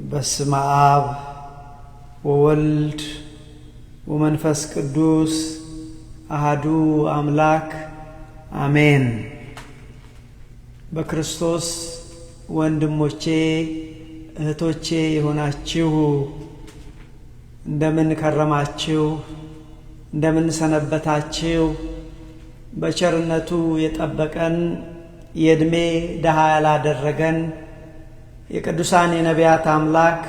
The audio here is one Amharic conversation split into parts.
በስመ አብ ወወልድ ወመንፈስ ቅዱስ አሐዱ አምላክ አሜን። በክርስቶስ ወንድሞቼ እህቶቼ የሆናችሁ እንደምን ከረማችሁ? እንደምን ሰነበታችሁ? በቸርነቱ የጠበቀን የእድሜ ደሃ ያላደረገን የቅዱሳን የነቢያት አምላክ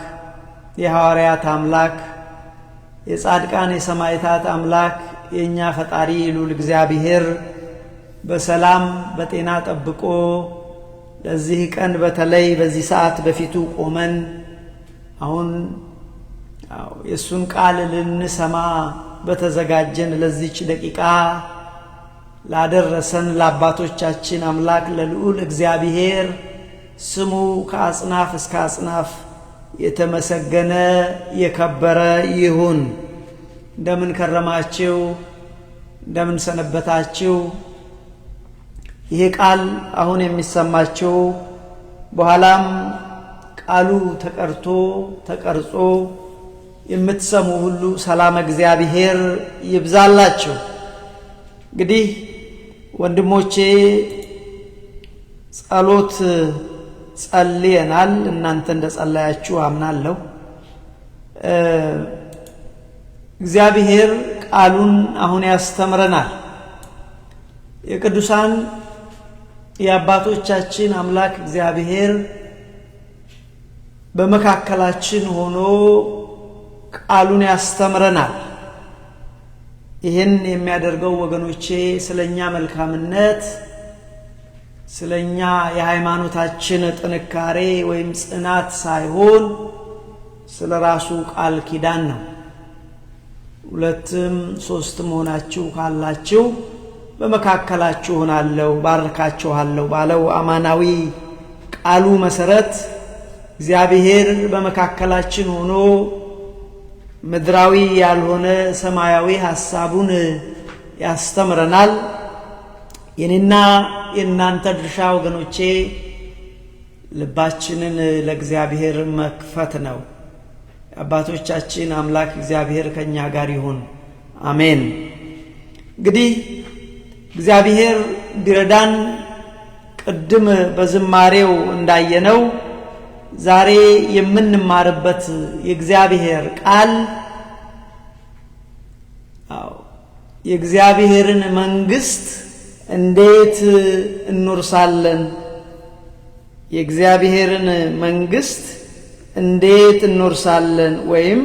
የሐዋርያት አምላክ የጻድቃን የሰማዕታት አምላክ የኛ ፈጣሪ ልዑል እግዚአብሔር በሰላም በጤና ጠብቆ ለዚህ ቀን በተለይ በዚህ ሰዓት በፊቱ ቆመን አሁን የሱን ቃል ልንሰማ በተዘጋጀን ለዚህች ደቂቃ ላደረሰን ለአባቶቻችን አምላክ ለልዑል እግዚአብሔር ስሙ ከአጽናፍ እስከ አጽናፍ የተመሰገነ የከበረ ይሁን። እንደምን ከረማችሁ? እንደምን ሰነበታችሁ? ይሄ ቃል አሁን የሚሰማችሁ በኋላም ቃሉ ተቀርጾ የምትሰሙ ሁሉ ሰላም እግዚአብሔር ይብዛላችሁ። እንግዲህ ወንድሞቼ ጸሎት ጸልየናል። እናንተ እንደጸለያችሁ አምናለሁ። እግዚአብሔር ቃሉን አሁን ያስተምረናል። የቅዱሳን የአባቶቻችን አምላክ እግዚአብሔር በመካከላችን ሆኖ ቃሉን ያስተምረናል። ይህን የሚያደርገው ወገኖቼ ስለኛ መልካምነት ስለኛ የሃይማኖታችን ጥንካሬ ወይም ጽናት ሳይሆን ስለ ራሱ ቃል ኪዳን ነው። ሁለትም ሶስትም ሆናችሁ ካላችሁ በመካከላችሁ ሆናለሁ ባርካችኋለሁ ባለው አማናዊ ቃሉ መሰረት እግዚአብሔር በመካከላችን ሆኖ ምድራዊ ያልሆነ ሰማያዊ ሐሳቡን ያስተምረናል። የኔና የእናንተ ድርሻ ወገኖቼ ልባችንን ለእግዚአብሔር መክፈት ነው። አባቶቻችን አምላክ እግዚአብሔር ከኛ ጋር ይሁን፣ አሜን። እንግዲህ እግዚአብሔር ቢረዳን ቅድም በዝማሬው እንዳየነው ዛሬ የምንማርበት የእግዚአብሔር ቃል የእግዚአብሔርን መንግስት እንዴት እንወርሳለን? የእግዚአብሔርን መንግስት እንዴት እንወርሳለን? ወይም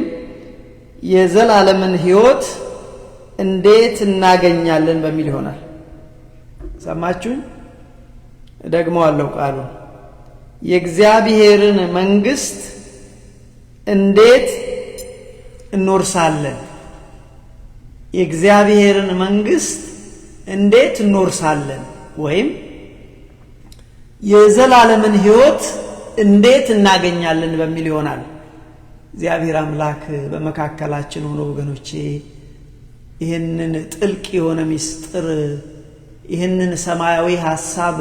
የዘላለምን ሕይወት እንዴት እናገኛለን በሚል ይሆናል። ሰማችሁኝ? ደግመዋለሁ ቃሉን። የእግዚአብሔርን መንግስት እንዴት እንወርሳለን? የእግዚአብሔርን መንግስት እንዴት እንወርሳለን? ወይም የዘላለምን ሕይወት እንዴት እናገኛለን በሚል ይሆናል። እግዚአብሔር አምላክ በመካከላችን ሆኖ ወገኖቼ ይህንን ጥልቅ የሆነ ምስጢር ይህንን ሰማያዊ ሐሳብ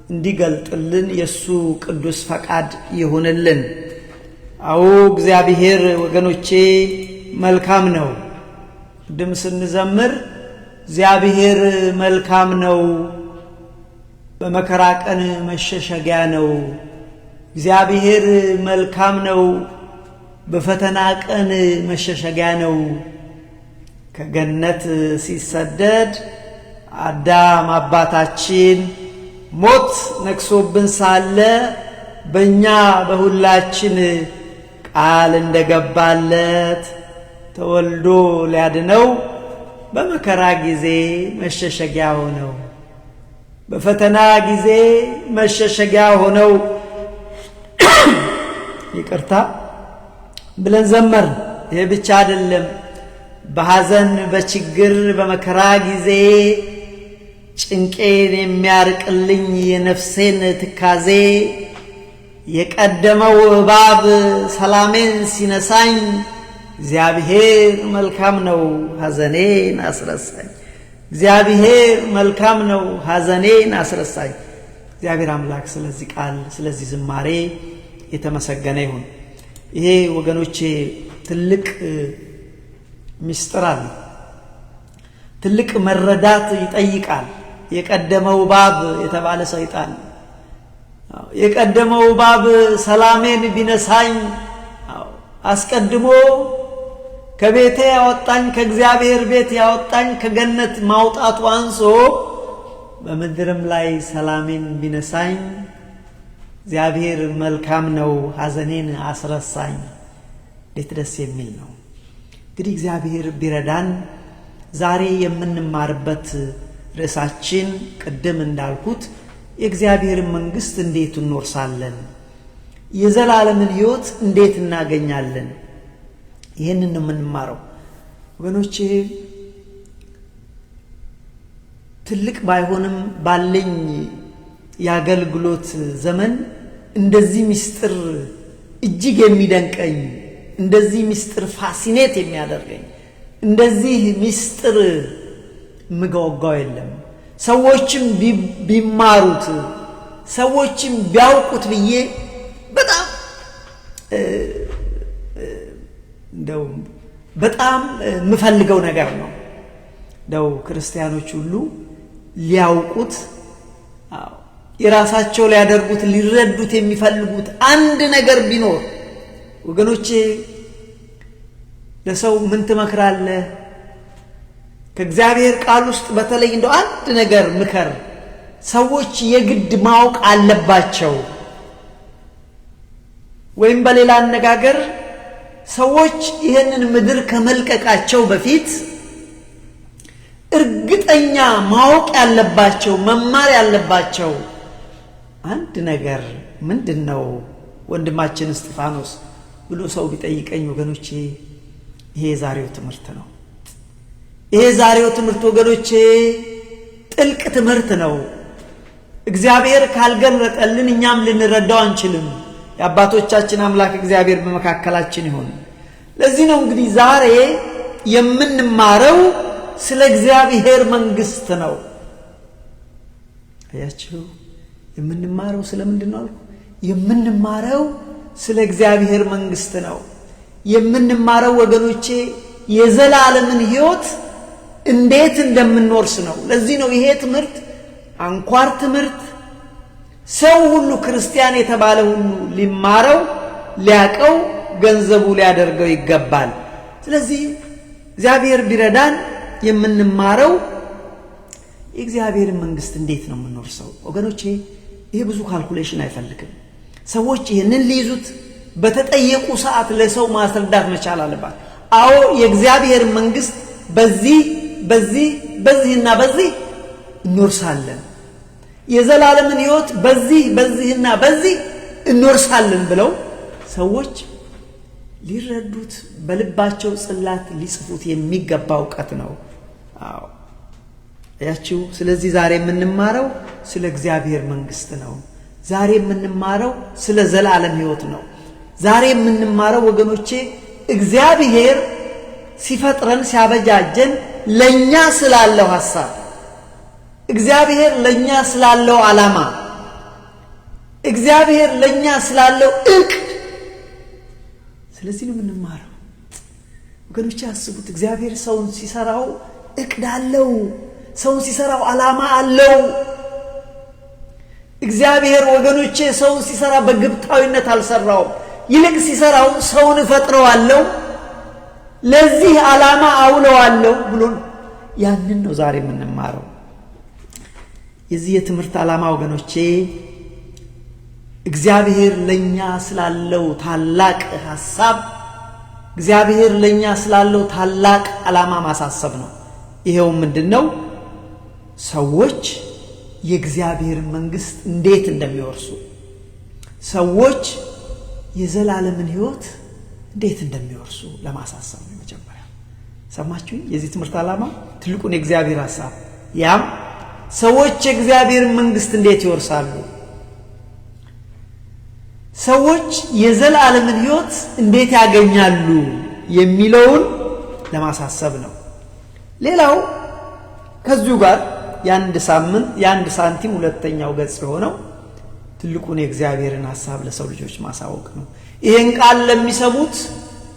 እንዲገልጥልን የሱ ቅዱስ ፈቃድ ይሁንልን። አዎ እግዚአብሔር ወገኖቼ መልካም ነው። ቅድም ስንዘምር እግዚአብሔር መልካም ነው፣ በመከራ ቀን መሸሸጊያ ነው። እግዚአብሔር መልካም ነው፣ በፈተና ቀን መሸሸጊያ ነው። ከገነት ሲሰደድ አዳም አባታችን ሞት ነክሶብን ሳለ በእኛ በሁላችን ቃል እንደገባለት ተወልዶ ሊያድነው በመከራ ጊዜ መሸሸጊያ ሆነው በፈተና ጊዜ መሸሸጊያ ሆነው ይቅርታ ብለን ዘመር። ይሄ ብቻ አይደለም። በሐዘን በችግር በመከራ ጊዜ ጭንቄን የሚያርቅልኝ የነፍሴን ትካዜ የቀደመው እባብ ሰላሜን ሲነሳኝ እግዚአብሔር መልካም ነው ሐዘኔን አስረሳኝ። እግዚአብሔር መልካም ነው ሐዘኔን አስረሳኝ። እግዚአብሔር አምላክ ስለዚህ ቃል ስለዚህ ዝማሬ የተመሰገነ ይሁን። ይሄ ወገኖቼ ትልቅ ምስጢር አለ። ትልቅ መረዳት ይጠይቃል። የቀደመው እባብ የተባለ ሰይጣን የቀደመው እባብ ሰላሜን ቢነሳኝ አስቀድሞ ከቤቴ ያወጣኝ ከእግዚአብሔር ቤት ያወጣኝ ከገነት ማውጣቱ አንሶ በምድርም ላይ ሰላሜን ቢነሳኝ እግዚአብሔር መልካም ነው ሐዘኔን አስረሳኝ። እንዴት ደስ የሚል ነው። እንግዲህ እግዚአብሔር ቢረዳን ዛሬ የምንማርበት ርዕሳችን ቅድም እንዳልኩት የእግዚአብሔር መንግስት እንዴት እንወርሳለን፣ የዘላለምን ሕይወት እንዴት እናገኛለን። ይህንን ነው የምንማረው ወገኖቼ። ትልቅ ባይሆንም ባለኝ የአገልግሎት ዘመን እንደዚህ ምስጢር እጅግ የሚደንቀኝ፣ እንደዚህ ምስጢር ፋሲኔት የሚያደርገኝ፣ እንደዚህ ምስጢር ምጓጓው የለም። ሰዎችም ቢማሩት ሰዎችም ቢያውቁት ብዬ በጣም እንደው በጣም የምፈልገው ነገር ነው። እንደው ክርስቲያኖች ሁሉ ሊያውቁት የራሳቸው ሊያደርጉት ሊረዱት የሚፈልጉት አንድ ነገር ቢኖር ወገኖቼ፣ ለሰው ምን ትመክራለህ? ከእግዚአብሔር ቃል ውስጥ በተለይ እንደው አንድ ነገር ምከር። ሰዎች የግድ ማወቅ አለባቸው። ወይም በሌላ አነጋገር ሰዎች ይህንን ምድር ከመልቀቃቸው በፊት እርግጠኛ ማወቅ ያለባቸው መማር ያለባቸው አንድ ነገር ምንድነው? ወንድማችን እስጢፋኖስ ብሎ ሰው ቢጠይቀኝ ወገኖቼ ይሄ ዛሬው ትምህርት ነው። ይሄ ዛሬው ትምህርት ወገኖቼ ጥልቅ ትምህርት ነው። እግዚአብሔር ካልገለጠልን እኛም ልንረዳው አንችልም። የአባቶቻችን አምላክ እግዚአብሔር በመካከላችን ይሁን። ለዚህ ነው እንግዲህ ዛሬ የምንማረው ስለ እግዚአብሔር መንግስት ነው። አያችሁ፣ የምንማረው ስለምንድን ነው? የምንማረው ስለ እግዚአብሔር መንግስት ነው። የምንማረው ወገኖቼ የዘላለምን ሕይወት እንዴት እንደምንወርስ ነው። ለዚህ ነው ይሄ ትምህርት አንኳር ትምህርት፣ ሰው ሁሉ ክርስቲያን የተባለ ሁሉ ሊማረው ሊያቀው ገንዘቡ ሊያደርገው ይገባል። ስለዚህ እግዚአብሔር ቢረዳን የምንማረው የእግዚአብሔር መንግስት እንዴት ነው የምንወርሰው ወገኖቼ። ይሄ ብዙ ካልኩሌሽን አይፈልግም። ሰዎች ይህንን ሊይዙት በተጠየቁ ሰዓት ለሰው ማስረዳት መቻል አለባት። አዎ የእግዚአብሔር መንግስት በዚህ በዚህ በዚህና በዚህ እንወርሳለን፣ የዘላለምን ሕይወት በዚህ በዚህና በዚህ እንወርሳለን ብለው ሰዎች ሊረዱት በልባቸው ጽላት ሊጽፉት የሚገባ እውቀት ነው። አዎ ያቺው። ስለዚህ ዛሬ የምንማረው ስለ እግዚአብሔር መንግስት ነው። ዛሬ የምንማረው ስለ ዘላለም ሕይወት ነው። ዛሬ የምንማረው ወገኖቼ እግዚአብሔር ሲፈጥረን ሲያበጃጀን ለኛ ስላለው ሐሳብ፣ እግዚአብሔር ለኛ ስላለው ዓላማ፣ እግዚአብሔር ለኛ ስላለው እቅድ፣ ስለዚህ ነው የምንማረው ወገኖቼ። አስቡት፣ እግዚአብሔር ሰውን ሲሰራው እቅድ አለው። ሰውን ሲሰራው ዓላማ አለው። እግዚአብሔር ወገኖቼ ሰውን ሲሰራ በግብታዊነት አልሰራውም። ይልቅ ሲሰራው ሰውን እፈጥረዋለሁ ለዚህ ዓላማ አውለዋለሁ ብሎ ያንን ነው ዛሬ የምንማረው። የዚህ የትምህርት ዓላማ ወገኖቼ እግዚአብሔር ለኛ ስላለው ታላቅ ሐሳብ፣ እግዚአብሔር ለኛ ስላለው ታላቅ ዓላማ ማሳሰብ ነው። ይሄው ምንድነው? ሰዎች የእግዚአብሔር መንግስት እንዴት እንደሚወርሱ፣ ሰዎች የዘላለምን ሕይወት እንዴት እንደሚወርሱ ለማሳሰብ ነው። መጀመሪያ ሰማችሁ? የዚህ ትምህርት ዓላማ ትልቁን የእግዚአብሔር ሐሳብ፣ ያም ሰዎች የእግዚአብሔር መንግስት እንዴት ይወርሳሉ፣ ሰዎች የዘላለምን ሕይወት እንዴት ያገኛሉ የሚለውን ለማሳሰብ ነው። ሌላው ከዚሁ ጋር የአንድ ሳንቲም ሁለተኛው ገጽ የሆነው ትልቁን የእግዚአብሔርን ሐሳብ ለሰው ልጆች ማሳወቅ ነው። ይሄን ቃል ለሚሰሙት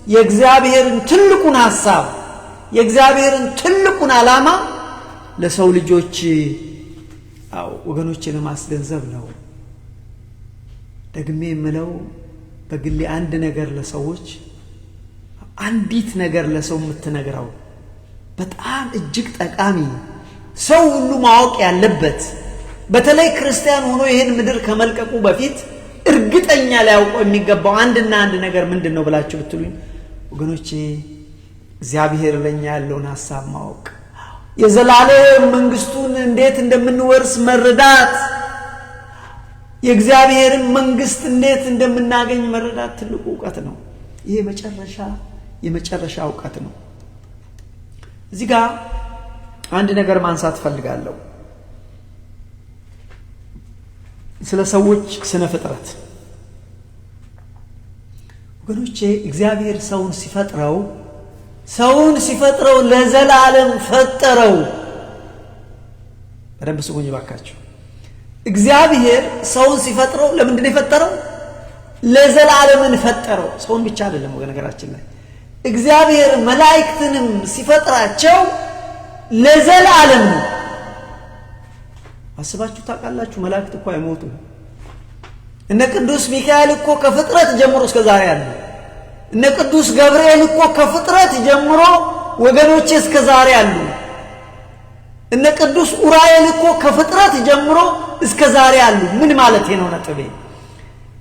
የእግዚአብሔርን ትልቁን ሐሳብ የእግዚአብሔርን ትልቁን ዓላማ ለሰው ልጆች ወገኖችን ማስገንዘብ ነው። ደግሜ የምለው በግሌ አንድ ነገር ለሰዎች አንዲት ነገር ለሰው የምትነግረው በጣም እጅግ ጠቃሚ ሰው ሁሉ ማወቅ ያለበት በተለይ ክርስቲያን ሆኖ ይሄን ምድር ከመልቀቁ በፊት እርግጠኛ ሊያውቀው የሚገባው አንድና አንድ ነገር ምንድነው ብላችሁ ብትሉኝ ወገኖቼ እግዚአብሔር ለኛ ያለውን ሐሳብ ማወቅ የዘላለም መንግስቱን እንዴት እንደምንወርስ መረዳት የእግዚአብሔርን መንግስት እንዴት እንደምናገኝ መረዳት ትልቁ ዕውቀት ነው። ይሄ የመጨረሻ ዕውቀት ነው። እዚህ ጋር አንድ ነገር ማንሳት ፈልጋለሁ። ስለ ሰዎች ስነ ፍጥረት ወገኖቼ እግዚአብሔር ሰውን ሲፈጥረው ለዘላለም ፈጠረው። በደንብ ስሙኝ ባካችሁ። እግዚአብሔር ሰውን ሲፈጥረው ለምንድን ነው የፈጠረው? ለዘላለምን ፈጠረው። ሰውን ብቻ አይደለም ወገነገራችን ላይ እግዚአብሔር መላእክትንም ሲፈጥራቸው ለዘላለም ነው። አስባችሁ ታውቃላችሁ? መላእክት እኮ አይሞቱም። እነ ቅዱስ ሚካኤል እኮ ከፍጥረት ጀምሮ እስከ ዛሬ አሉ። እነ ቅዱስ ገብርኤል እኮ ከፍጥረት ጀምሮ ወገኖቼ እስከ ዛሬ አሉ። እነ ቅዱስ ኡራኤል እኮ ከፍጥረት ጀምሮ እስከ ዛሬ አሉ። ምን ማለት ነው ነጥቤ?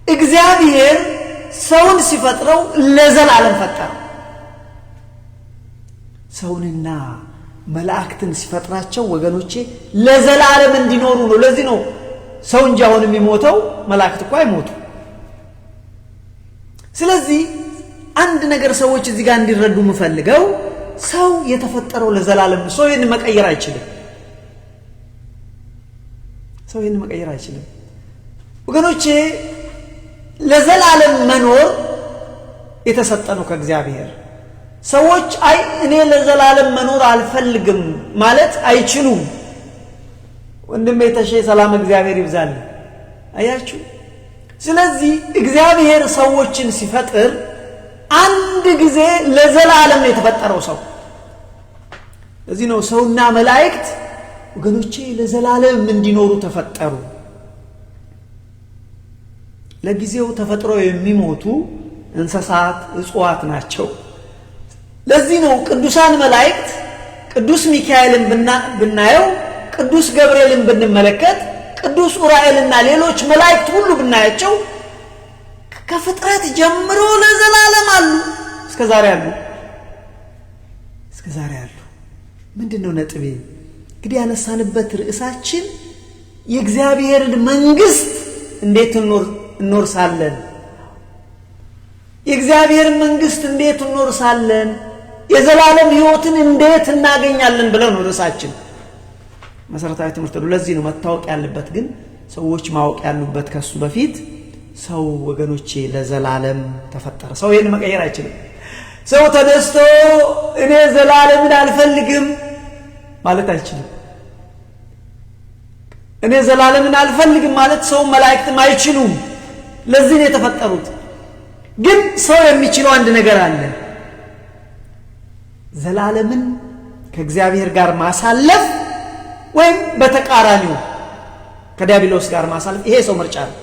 እግዚአብሔር ሰውን ሲፈጥረው ለዘላለም ፈጠረው። ሰውንና መላእክትን ሲፈጥራቸው ወገኖቼ ለዘላለም እንዲኖሩ ነው። ለዚህ ነው ሰው እንጂ አሁን የሚሞተው መላእክት እኮ አይሞቱ። ስለዚህ አንድ ነገር ሰዎች እዚህ ጋር እንዲረዱ የምፈልገው ሰው የተፈጠረው ለዘላለም ነው። ሰው ይሄን መቀየር አይችልም። ወገኖቼ ለዘላለም መኖር የተሰጠ ነው ከእግዚአብሔር። ሰዎች እኔ ለዘላለም መኖር አልፈልግም ማለት አይችሉም። ወንድሜ ተሼ ሰላም እግዚአብሔር ይብዛል። አያችሁ? ስለዚህ እግዚአብሔር ሰዎችን ሲፈጥር አንድ ጊዜ ለዘላለም ነው የተፈጠረው ሰው። ለዚህ ነው ሰውና መላእክት ወገኖቼ ለዘላለም እንዲኖሩ ተፈጠሩ። ለጊዜው ተፈጥሮ የሚሞቱ እንስሳት እጽዋት ናቸው። ለዚህ ነው ቅዱሳን መላእክት ቅዱስ ሚካኤልን ብናየው ቅዱስ ገብርኤልን ብንመለከት ቅዱስ ኡራኤልና ሌሎች መላእክት ሁሉ ብናያቸው ከፍጥረት ጀምሮ ለዘላለም አሉ። እስከ ዛሬ አሉ። ምንድነው ነጥቤ? እንግዲህ ያነሳንበት ርዕሳችን የእግዚአብሔርን መንግስት እንዴት እንወርሳለን? የእግዚአብሔርን መንግስት እንዴት እንወርሳለን? የዘላለም ሕይወትን እንዴት እናገኛለን ብለው ነው ርዕሳችን። መሰረታዊ ትምህርት ነው። ለዚህ ነው መታወቅ ያለበት ግን ሰዎች ማወቅ ያሉበት ከሱ በፊት ሰው ወገኖቼ ለዘላለም ተፈጠረ። ሰው ይሄን መቀየር አይችልም። ሰው ተነስቶ እኔ ዘላለምን አልፈልግም ማለት አይችልም። እኔ ዘላለምን አልፈልግም ማለት ሰው መላእክትም አይችሉም። ለዚህ ነው የተፈጠሩት። ግን ሰው የሚችለው አንድ ነገር አለ። ዘላለምን ከእግዚአብሔር ጋር ማሳለፍ ወይም በተቃራኒው ከዲያብሎስ ጋር ማሳለፍ። ይሄ ሰው ምርጫ ነው።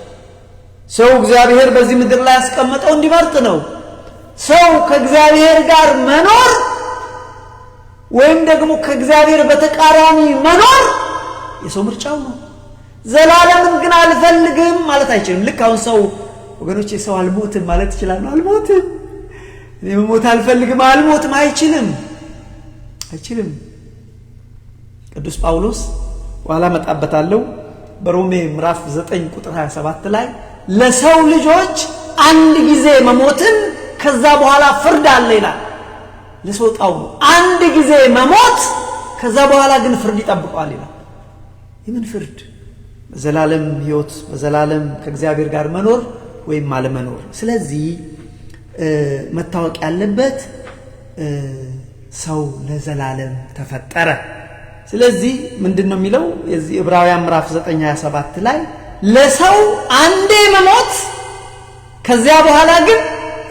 ሰው እግዚአብሔር በዚህ ምድር ላይ ያስቀመጠው እንዲመርጥ ነው። ሰው ከእግዚአብሔር ጋር መኖር ወይም ደግሞ ከእግዚአብሔር በተቃራኒ መኖር የሰው ምርጫው ነው። ዘላለምን ግን አልፈልግም ማለት አይችልም። ልክ አሁን ሰው ወገኖቼ ሰው አልሞትም ማለት ይችላል። አልሞትም እኔ መሞት አልፈልግም አልሞትም አይችልም። ቅዱስ ጳውሎስ ኋላ መጣበታለሁ በሮሜ ምዕራፍ 9 ቁጥር 27 ላይ ለሰው ልጆች አንድ ጊዜ መሞትን ከዛ በኋላ ፍርድ አለ ይላል። ለሰው ጣው አንድ ጊዜ መሞት ከዛ በኋላ ግን ፍርድ ይጠብቀዋል ይላል። የምን ፍርድ? በዘላለም ሕይወት በዘላለም ከእግዚአብሔር ጋር መኖር ወይም አለመኖር። ስለዚህ መታወቅ ያለበት ሰው ለዘላለም ተፈጠረ። ስለዚህ ምንድነው የሚለው የዚህ ዕብራውያን ምዕራፍ 9:27 ላይ ለሰው አንዴ መሞት ከዚያ በኋላ ግን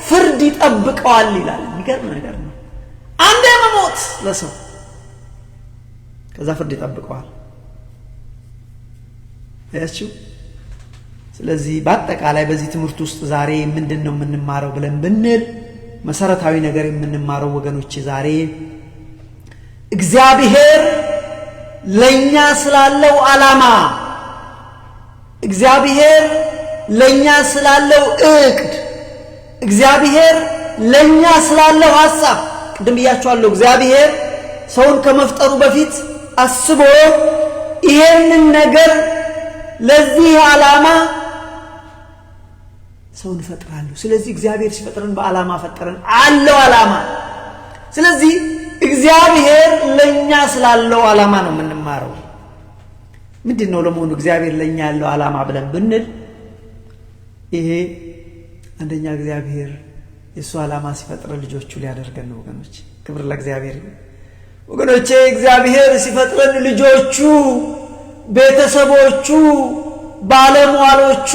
ፍርድ ይጠብቀዋል ይላል። የሚገርም ነገር ነው። አንዴ መሞት ለሰው ከዛ ፍርድ ይጠብቀዋል። ያቺው ስለዚህ በአጠቃላይ በዚህ ትምህርት ውስጥ ዛሬ ምንድነው የምንማረው ብለን ብንል መሰረታዊ ነገር የምንማረው ወገኖች ዛሬ እግዚአብሔር ለኛ ስላለው ዓላማ እግዚአብሔር ለኛ ስላለው እቅድ እግዚአብሔር ለኛ ስላለው ሐሳብ ቅድም ብያችኋለሁ። እግዚአብሔር ሰውን ከመፍጠሩ በፊት አስቦ ይሄንን ነገር ለዚህ ዓላማ ሰውን ፈጥራለሁ። ስለዚህ እግዚአብሔር ሲፈጥረን በዓላማ ፈጠረን አለው ዓላማ። ስለዚህ እግዚአብሔር ለኛ ስላለው ዓላማ ነው የምንማረው። ምንድነው ለመሆኑ እግዚአብሔር ለኛ ያለው ዓላማ ብለን ብንል ይሄ አንደኛ እግዚአብሔር የሱ ዓላማ ሲፈጥር ልጆቹ ሊያደርገን ነው ወገኖች። ክብር ለእግዚአብሔር ይሁን ወገኖቼ። እግዚአብሔር ሲፈጥረን ልጆቹ፣ ቤተሰቦቹ፣ ባለሟሎቹ፣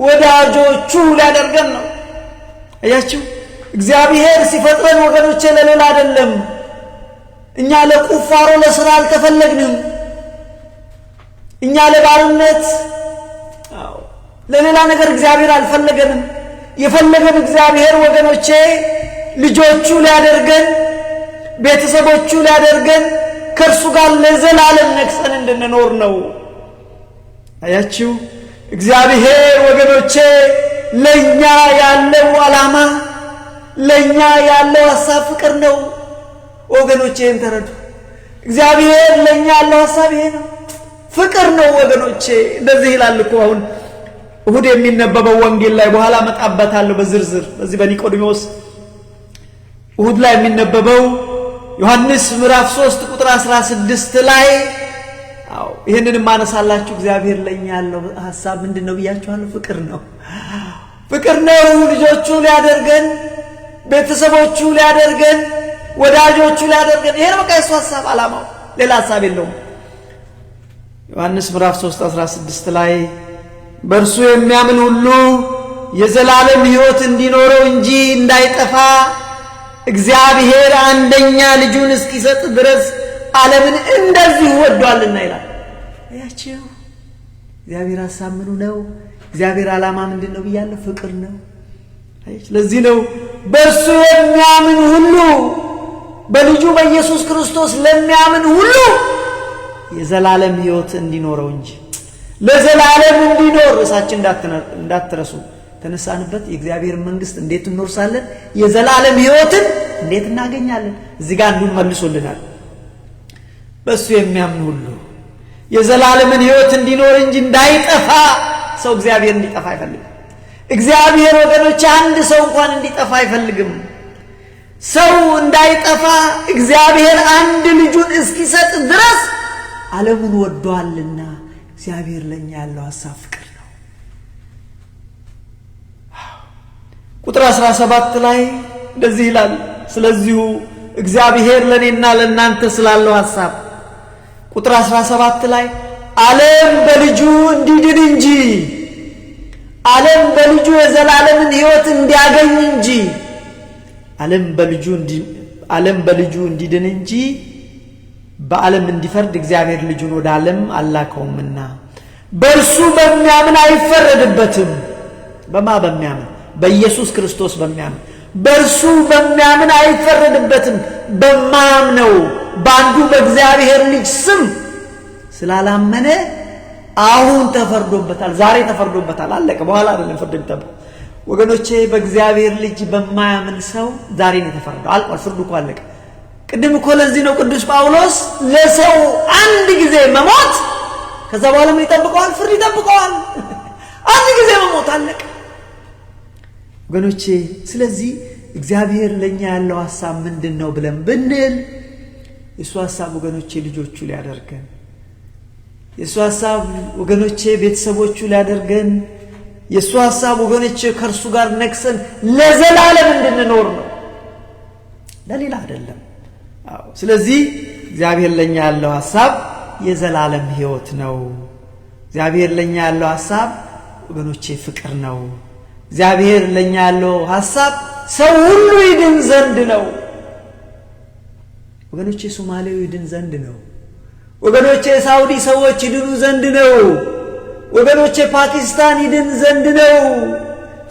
ወዳጆቹ ሊያደርገን ነው። አያችሁ እግዚአብሔር ሲፈጥረን ወገኖቼ ለሌላ አይደለም። እኛ ለቁፋሮ ለሥራ አልተፈለግንም። እኛ ለባርነት ለሌላ ነገር እግዚአብሔር አልፈለገንም። የፈለገን እግዚአብሔር ወገኖቼ ልጆቹ ሊያደርገን፣ ቤተሰቦቹ ሊያደርገን፣ ከእርሱ ጋር ለዘላለም ነግሰን እንድንኖር ነው። አያችሁ እግዚአብሔር ወገኖቼ ለኛ ያለው ዓላማ ለኛ ያለው ሐሳብ ፍቅር ነው ወገኖቼ። እንተረዱ እግዚአብሔር ለኛ ያለው ሐሳብ ይሄ ነው፣ ፍቅር ነው ወገኖቼ። እንደዚህ ይላል እኮ አሁን እሁድ የሚነበበው ወንጌል ላይ በኋላ መጣበታለሁ በዝርዝር በዚህ በኒቆዲሞስ እሁድ ላይ የሚነበበው ዮሐንስ ምዕራፍ 3 ቁጥር 16 ላይ ይሄንን ማነሳላችሁ። እግዚአብሔር ለኛ ያለው ሐሳብ ምንድነው ብያችኋለሁ? ፍቅር ነው። ፍቅር ነው ልጆቹ ሊያደርገን፣ ቤተሰቦቹ ሊያደርገን፣ ወዳጆቹ ሊያደርገን። ይሄ ነው በቃ የሱ ሐሳብ ዓላማው፣ ሌላ ሐሳብ የለውም። ዮሐንስ ምዕራፍ 3:16 ላይ በእርሱ የሚያምን ሁሉ የዘላለም ሕይወት እንዲኖረው እንጂ እንዳይጠፋ እግዚአብሔር አንደኛ ልጁን እስኪሰጥ ድረስ ዓለምን እንደዚህ ወዷልና ይላል። አያችሁ እግዚአብሔር ሐሳብ ምኑ ነው? እግዚአብሔር ዓላማ ምንድነው ብያለሁ? ፍቅር ነው። ለዚህ ነው በእርሱ የሚያምን ሁሉ በልጁ በኢየሱስ ክርስቶስ ለሚያምን ሁሉ የዘላለም ሕይወት እንዲኖረው እንጂ ለዘላለም እንዲኖር እሳችን እንዳትረሱ ተነሳንበት። የእግዚአብሔር መንግስት እንዴት እንኖርሳለን? የዘላለም ሕይወትን እንዴት እናገኛለን? እዚህ ጋር አንዱን መልሶልናል። በእሱ የሚያምን ሁሉ የዘላለምን ሕይወት እንዲኖር እንጂ እንዳይጠፋ። ሰው እግዚአብሔር እንዲጠፋ አይፈልግም። እግዚአብሔር ወገኖች አንድ ሰው እንኳን እንዲጠፋ አይፈልግም። ሰው እንዳይጠፋ እግዚአብሔር አንድ ልጁን እስኪሰጥ ድረስ ዓለሙን ወዷልና። እግዚአብሔር ለኛ ያለው ሐሳብ ፍቅር ነው። ቁጥር 17 ላይ እንደዚህ ይላል። ስለዚሁ እግዚአብሔር ለኔና ለናንተ ስላለው ሐሳብ ቁጥር 17 ላይ ዓለም በልጁ እንዲድን እንጂ ዓለም በልጁ የዘላለምን ሕይወት እንዲያገኝ እንጂ ዓለም በልጁ እንዲድን እንጂ በዓለም እንዲፈርድ እግዚአብሔር ልጁን ወደ ዓለም አላከውምና በእርሱ በሚያምን አይፈረድበትም። በሚያምን በኢየሱስ ክርስቶስ በሚያምን በእርሱ በሚያምን አይፈረድበትም። በማያምነው በአንዱ በእግዚአብሔር ልጅ ስም ስላላመነ አሁን ተፈርዶበታል። ዛሬ ተፈርዶበታል። አለቀ። በኋላ አይደለም ፍርድ የሚጠብቀው ወገኖቼ። በእግዚአብሔር ልጅ በማያምን ሰው ዛሬ ነው የተፈረደው። አልቋል። ፍርዱ እኮ አለቀ። ቅድም እኮ ለዚህ ነው ቅዱስ ጳውሎስ ለሰው አንድ ጊዜ መሞት ከዛ በኋላ ምን ይጠብቀዋል? ፍርድ ይጠብቀዋል። አንድ ጊዜ መሞት አለቀ ወገኖቼ። ስለዚህ እግዚአብሔር ለኛ ያለው ሐሳብ ምንድነው ብለን ብንል የሱ ሐሳብ ወገኖቼ ልጆቹ ሊያደርገን፣ የሱ ሐሳብ ወገኖቼ ቤተሰቦቹ ሊያደርገን፣ የሱ ሐሳብ ወገኖቼ ከእርሱ ጋር ነግሰን ለዘላለም እንድንኖር ነው፣ ለሌላ አይደለም። ስለዚህ እግዚአብሔር ለኛ ያለው ሐሳብ የዘላለም ሕይወት ነው። እግዚአብሔር ለኛ ያለው ሐሳብ ወገኖቼ ፍቅር ነው። እግዚአብሔር ለኛ ያለው ሐሳብ ሰው ሁሉ ይድን ዘንድ ነው። ወገኖቼ ሶማሌው ይድን ዘንድ ነው። ወገኖቼ ሳውዲ ሰዎች ይድኑ ዘንድ ነው። ወገኖቼ ፓኪስታን ይድን ዘንድ ነው።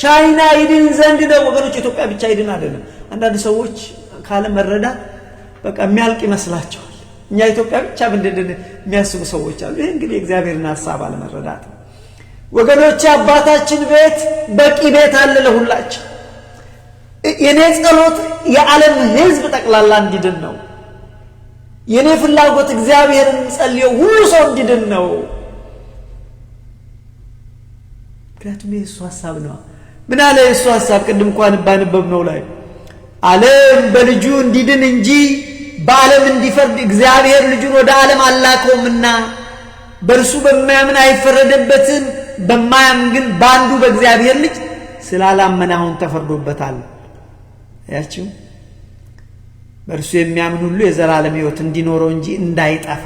ቻይና ይድን ዘንድ ነው። ወገኖቼ ኢትዮጵያ ብቻ ይድን አይደለም። አንዳንድ ሰዎች ካለ መረዳት በቃ የሚያልቅ ይመስላቸዋል። እኛ ኢትዮጵያ ብቻ እንድንድን የሚያስቡ ሰዎች አሉ። ይሄ እንግዲህ እግዚአብሔርን ሐሳብ አለመረዳት። ወገኖቼ አባታችን ቤት በቂ ቤት አለ ለሁላችን። የኔ ጸሎት የዓለም ሕዝብ ጠቅላላ እንዲድን ነው። የኔ ፍላጎት እግዚአብሔርን ጸልየው ሁሉ ሰው እንዲድን ነው። ምክንያቱም የእሱ ሐሳብ ነው። ምን አለ የእሱ ሐሳብ? ቅድም እንኳን ባነበብነው ላይ ዓለም በልጁ እንዲድን እንጂ በዓለም እንዲፈርድ እግዚአብሔር ልጁን ወደ ዓለም አላከውምና በእርሱ በማያምን አይፈረድበትም። በማያምን ግን በአንዱ በእግዚአብሔር ልጅ ስላላመነ አሁን ተፈርዶበታል። ያቺው በእርሱ የሚያምን ሁሉ የዘላለም ሕይወት እንዲኖረው እንጂ እንዳይጠፋ፣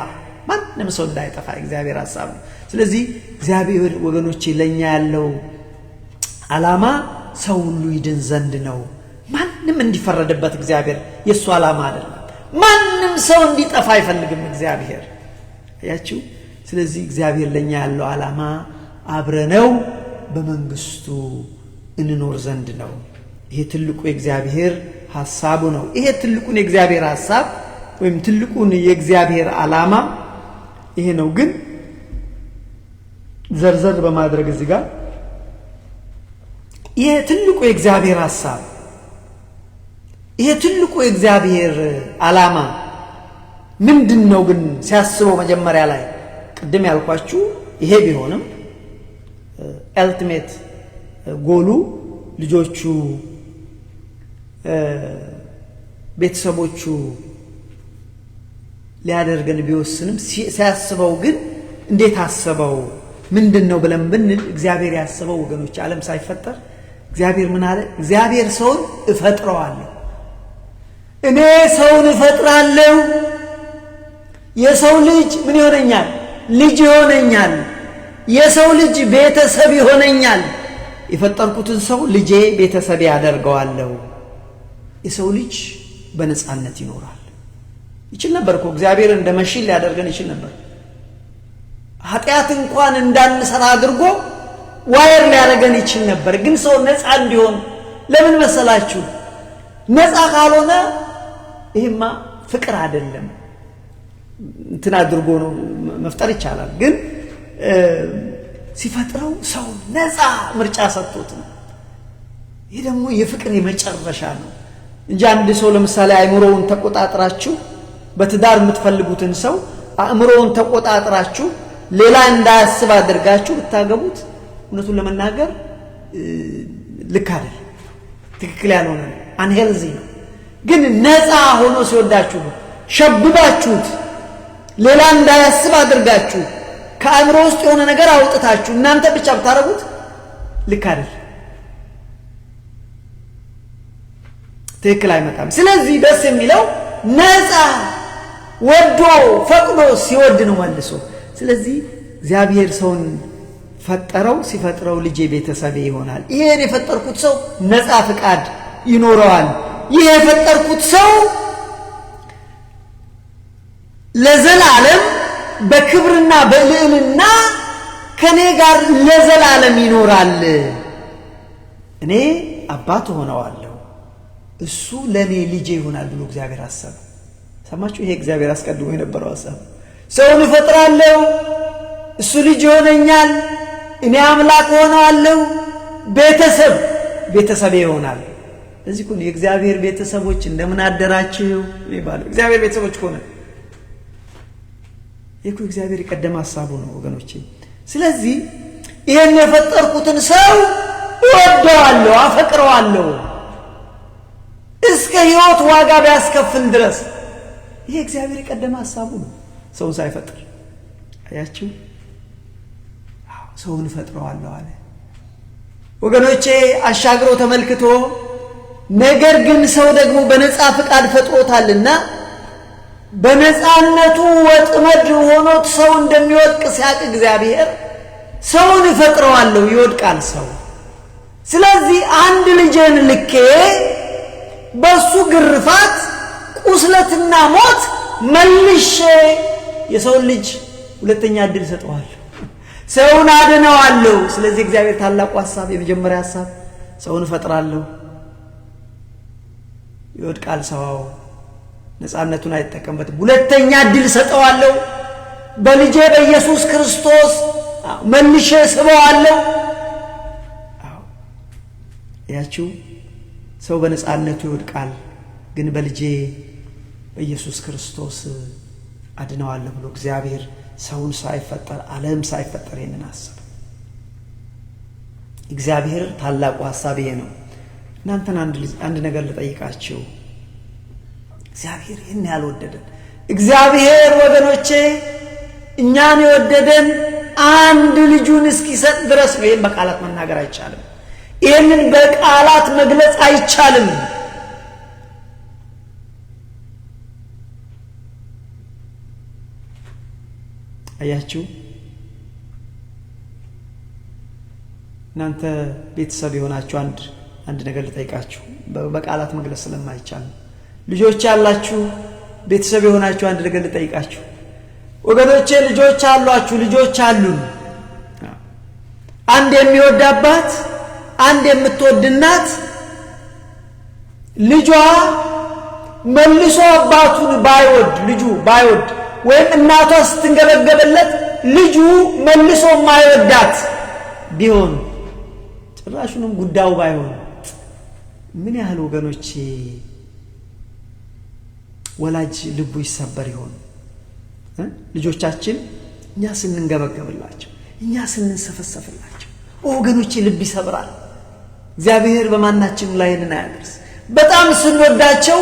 ማንም ሰው እንዳይጠፋ እግዚአብሔር ሐሳብ ነው። ስለዚህ እግዚአብሔር ወገኖቼ ለኛ ያለው ዓላማ ሰው ሁሉ ይድን ዘንድ ነው። ማንም እንዲፈረድበት እግዚአብሔር የሱ ዓላማ አይደለም። ማንም ሰው እንዲጠፋ አይፈልግም እግዚአብሔር። ያቺው ስለዚህ እግዚአብሔር ለኛ ያለው ዓላማ አብረነው በመንግስቱ እንኖር ዘንድ ነው። ይሄ ትልቁ የእግዚአብሔር ሐሳቡ ነው። ይሄ ትልቁን የእግዚአብሔር ሐሳብ ወይም ትልቁን የእግዚአብሔር ዓላማ ይሄ ነው። ግን ዘርዘር በማድረግ እዚህ ጋር ይሄ ትልቁ የእግዚአብሔር ሐሳብ ይሄ ትልቁ የእግዚአብሔር ዓላማ ምንድነው? ግን ሲያስበው መጀመሪያ ላይ ቅድም ያልኳችሁ ይሄ ቢሆንም አልቲሜት ጎሉ ልጆቹ ቤተሰቦቹ ሊያደርገን ቢወስንም ሲያስበው ግን እንዴት አሰበው ምንድነው ብለን ብንል እግዚአብሔር ያሰበው ወገኖች ዓለም ሳይፈጠር እግዚአብሔር ምን አለ? እግዚአብሔር ሰውን እፈጥረዋለሁ። እኔ ሰውን እፈጥራለሁ። የሰው ልጅ ምን ይሆነኛል? ልጅ ይሆነኛል። የሰው ልጅ ቤተሰብ ይሆነኛል። የፈጠርኩትን ሰው ልጄ ቤተሰብ ያደርገዋለሁ። የሰው ልጅ በነፃነት ይኖራል። ይችል ነበር እኮ እግዚአብሔር እንደ መሽን ሊያደርገን ይችል ነበር። ኃጢአት እንኳን እንዳንሰራ አድርጎ ዋየር ሊያደርገን ይችል ነበር። ግን ሰው ነፃ እንዲሆን ለምን መሰላችሁ? ነፃ ካልሆነ ይሄማ ፍቅር አይደለም። እንትን አድርጎ ነው መፍጠር ይቻላል። ግን ሲፈጥረው ሰው ነፃ ምርጫ ሰጥቶት ነው። ይሄ ደግሞ የፍቅር የመጨረሻ ነው እንጂ አንድ ሰው ለምሳሌ አእምሮውን ተቆጣጥራችሁ በትዳር የምትፈልጉትን ሰው አእምሮውን ተቆጣጥራችሁ ሌላ እንዳያስብ አድርጋችሁ ብታገቡት እውነቱን ለመናገር ልክ አይደል፣ ትክክል ያልሆነ ነው፣ አንሄልዚ ነው። ግን ነፃ ሆኖ ሲወዳችሁ ሸብባችሁት ሌላ እንዳያስብ አድርጋችሁ ከአእምሮ ውስጥ የሆነ ነገር አውጥታችሁ እናንተ ብቻ ብታረጉት ልክ አይደል፣ ትክክል አይመጣም። ስለዚህ ደስ የሚለው ነፃ ወዶ ፈቅዶ ሲወድ ነው መልሶ። ስለዚህ እግዚአብሔር ሰውን ፈጠረው። ሲፈጥረው ልጄ ቤተሰቤ ይሆናል። ይሄን የፈጠርኩት ሰው ነፃ ፍቃድ ይኖረዋል። ይሄ የፈጠርኩት ሰው ለዘላለም በክብርና በልዕልና ከኔ ጋር ለዘላለም ይኖራል። እኔ አባት ሆነዋለሁ፣ እሱ ለኔ ልጄ ይሆናል ብሎ እግዚአብሔር አሰበ። ሰማችሁ? ይሄ እግዚአብሔር አስቀድሞ የነበረው ሐሳብ። ሰውን እፈጥራለሁ፣ እሱ ልጅ ይሆነኛል፣ እኔ አምላክ ሆነዋለሁ፣ ቤተሰብ ይሆናል። ለዚህ ሁሉ የእግዚአብሔር ቤተሰቦች እንደምን አደራችሁ ይባላል። እግዚአብሔር ቤተሰቦች ሆነ ይሄ እግዚአብሔር የቀደመ ሐሳቡ ነው ወገኖቼ። ስለዚህ ይሄን የፈጠርኩትን ሰው እወደዋለሁ፣ አፈቅረዋለሁ እስከ ሕይወት ዋጋ ቢያስከፍል ድረስ። ይሄ እግዚአብሔር የቀደመ ሐሳቡ ነው ሰውን ሳይፈጥር። አያችሁ፣ ሰውን ፈጥረዋለሁ አለ ወገኖቼ። አሻግሮ ተመልክቶ ነገር ግን ሰው ደግሞ በነፃ ፍቃድ ፈጥሮታልና በነፃነቱ ወጥመድ ሆኖት ሰው እንደሚወድቅ ሲያቅ እግዚአብሔር ሰውን እፈጥረዋለሁ ይወድቃል ሰው። ስለዚህ አንድ ልጄን ልኬ በሱ ግርፋት ቁስለትና ሞት መልሼ የሰው ልጅ ሁለተኛ እድል ሰጠዋለሁ፣ ሰውን አድነዋለሁ። ስለዚህ እግዚአብሔር ታላቁ ሐሳብ የመጀመሪያ ሐሳብ ሰውን እፈጥራለሁ፣ ይወድቃል ሰው፣ ነፃነቱን አይጠቀምበትም፣ ሁለተኛ እድል ሰጠዋለሁ፣ በልጄ በኢየሱስ ክርስቶስ መልሼ ስበዋለሁ። ያቺው ሰው በነፃነቱ ይወድቃል፣ ግን በልጄ በኢየሱስ ክርስቶስ አድነዋለሁ ብሎ እግዚአብሔር ሰውን ሳይፈጠር ዓለም ሳይፈጠር ይሄንን አሰበ። እግዚአብሔር ታላቁ ሐሳብ ይሄ ነው። እናንተን አንድ ነገር ልጠይቃችሁ። እግዚአብሔር ይሄን ያልወደደን እግዚአብሔር ወገኖቼ እኛን የወደደን አንድ ልጁን እስኪሰጥ ድረስ ነው። ይሄን በቃላት መናገር አይቻልም። ይሄንን በቃላት መግለጽ አይቻልም። አያችሁ፣ እናንተ ቤተሰብ የሆናችሁ አንድ ነገር ልጠይቃችሁ፣ በቃላት መግለጽ ስለማይቻል ልጆች ያላችሁ ቤተሰብ የሆናችሁ አንድ ነገር ልጠይቃችሁ ወገኖቼ። ልጆች አሏችሁ፣ ልጆች አሉን። አንድ የሚወድ አባት፣ አንድ የምትወድ እናት ልጇ መልሶ አባቱን ልጁ ባይወድ ወይም እናቷ ስትንገበገበለት ልጁ መልሶ ማይወዳት ቢሆን ጭራሹንም ጉዳዩ ባይሆን ምን ያህል ወገኖቼ ወላጅ ልቡ ይሰበር ይሆን? ልጆቻችን እኛ ስንንገበገብላቸው፣ እኛ ስንሰፈሰፍላቸው ወገኖቼ ልብ ይሰብራል። እግዚአብሔር በማናችን ላይ እናያድርስ። በጣም ስንወዳቸው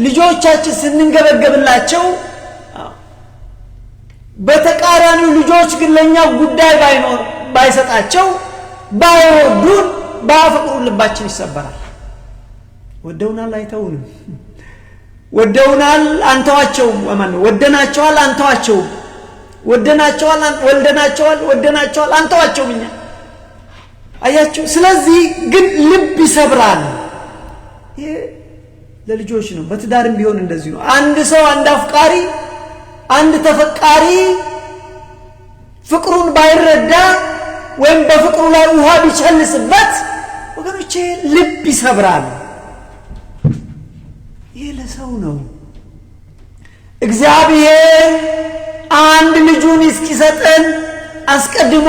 ልጆቻችን ስንንገበገብላቸው፣ በተቃራኒው ልጆች ግን ለኛ ጉዳይ ባይሰጣቸው ባይወዱን ባያፈቅሩን ልባችን ይሰበራል። ወደውናል አይተውንም፣ ወደውናል አንተዋቸውም፣ ወደናቸዋል አንተዋቸውም፣ ወደናቸዋል ወልደናቸዋል አንተዋቸውም እኛ። አያችሁ፣ ስለዚህ ግን ልብ ይሰብራል። ይሄ ለልጆች ነው። በትዳርም ቢሆን እንደዚህ ነው። አንድ ሰው አንድ አፍቃሪ አንድ ተፈቃሪ ፍቅሩን ባይረዳ ወይም በፍቅሩ ላይ ውሃ ቢቸልስበት ወገኖቼ ልብ ይሰብራል። ይሄ ለሰው ነው። እግዚአብሔር አንድ ልጁን እስኪሰጠን አስቀድሞ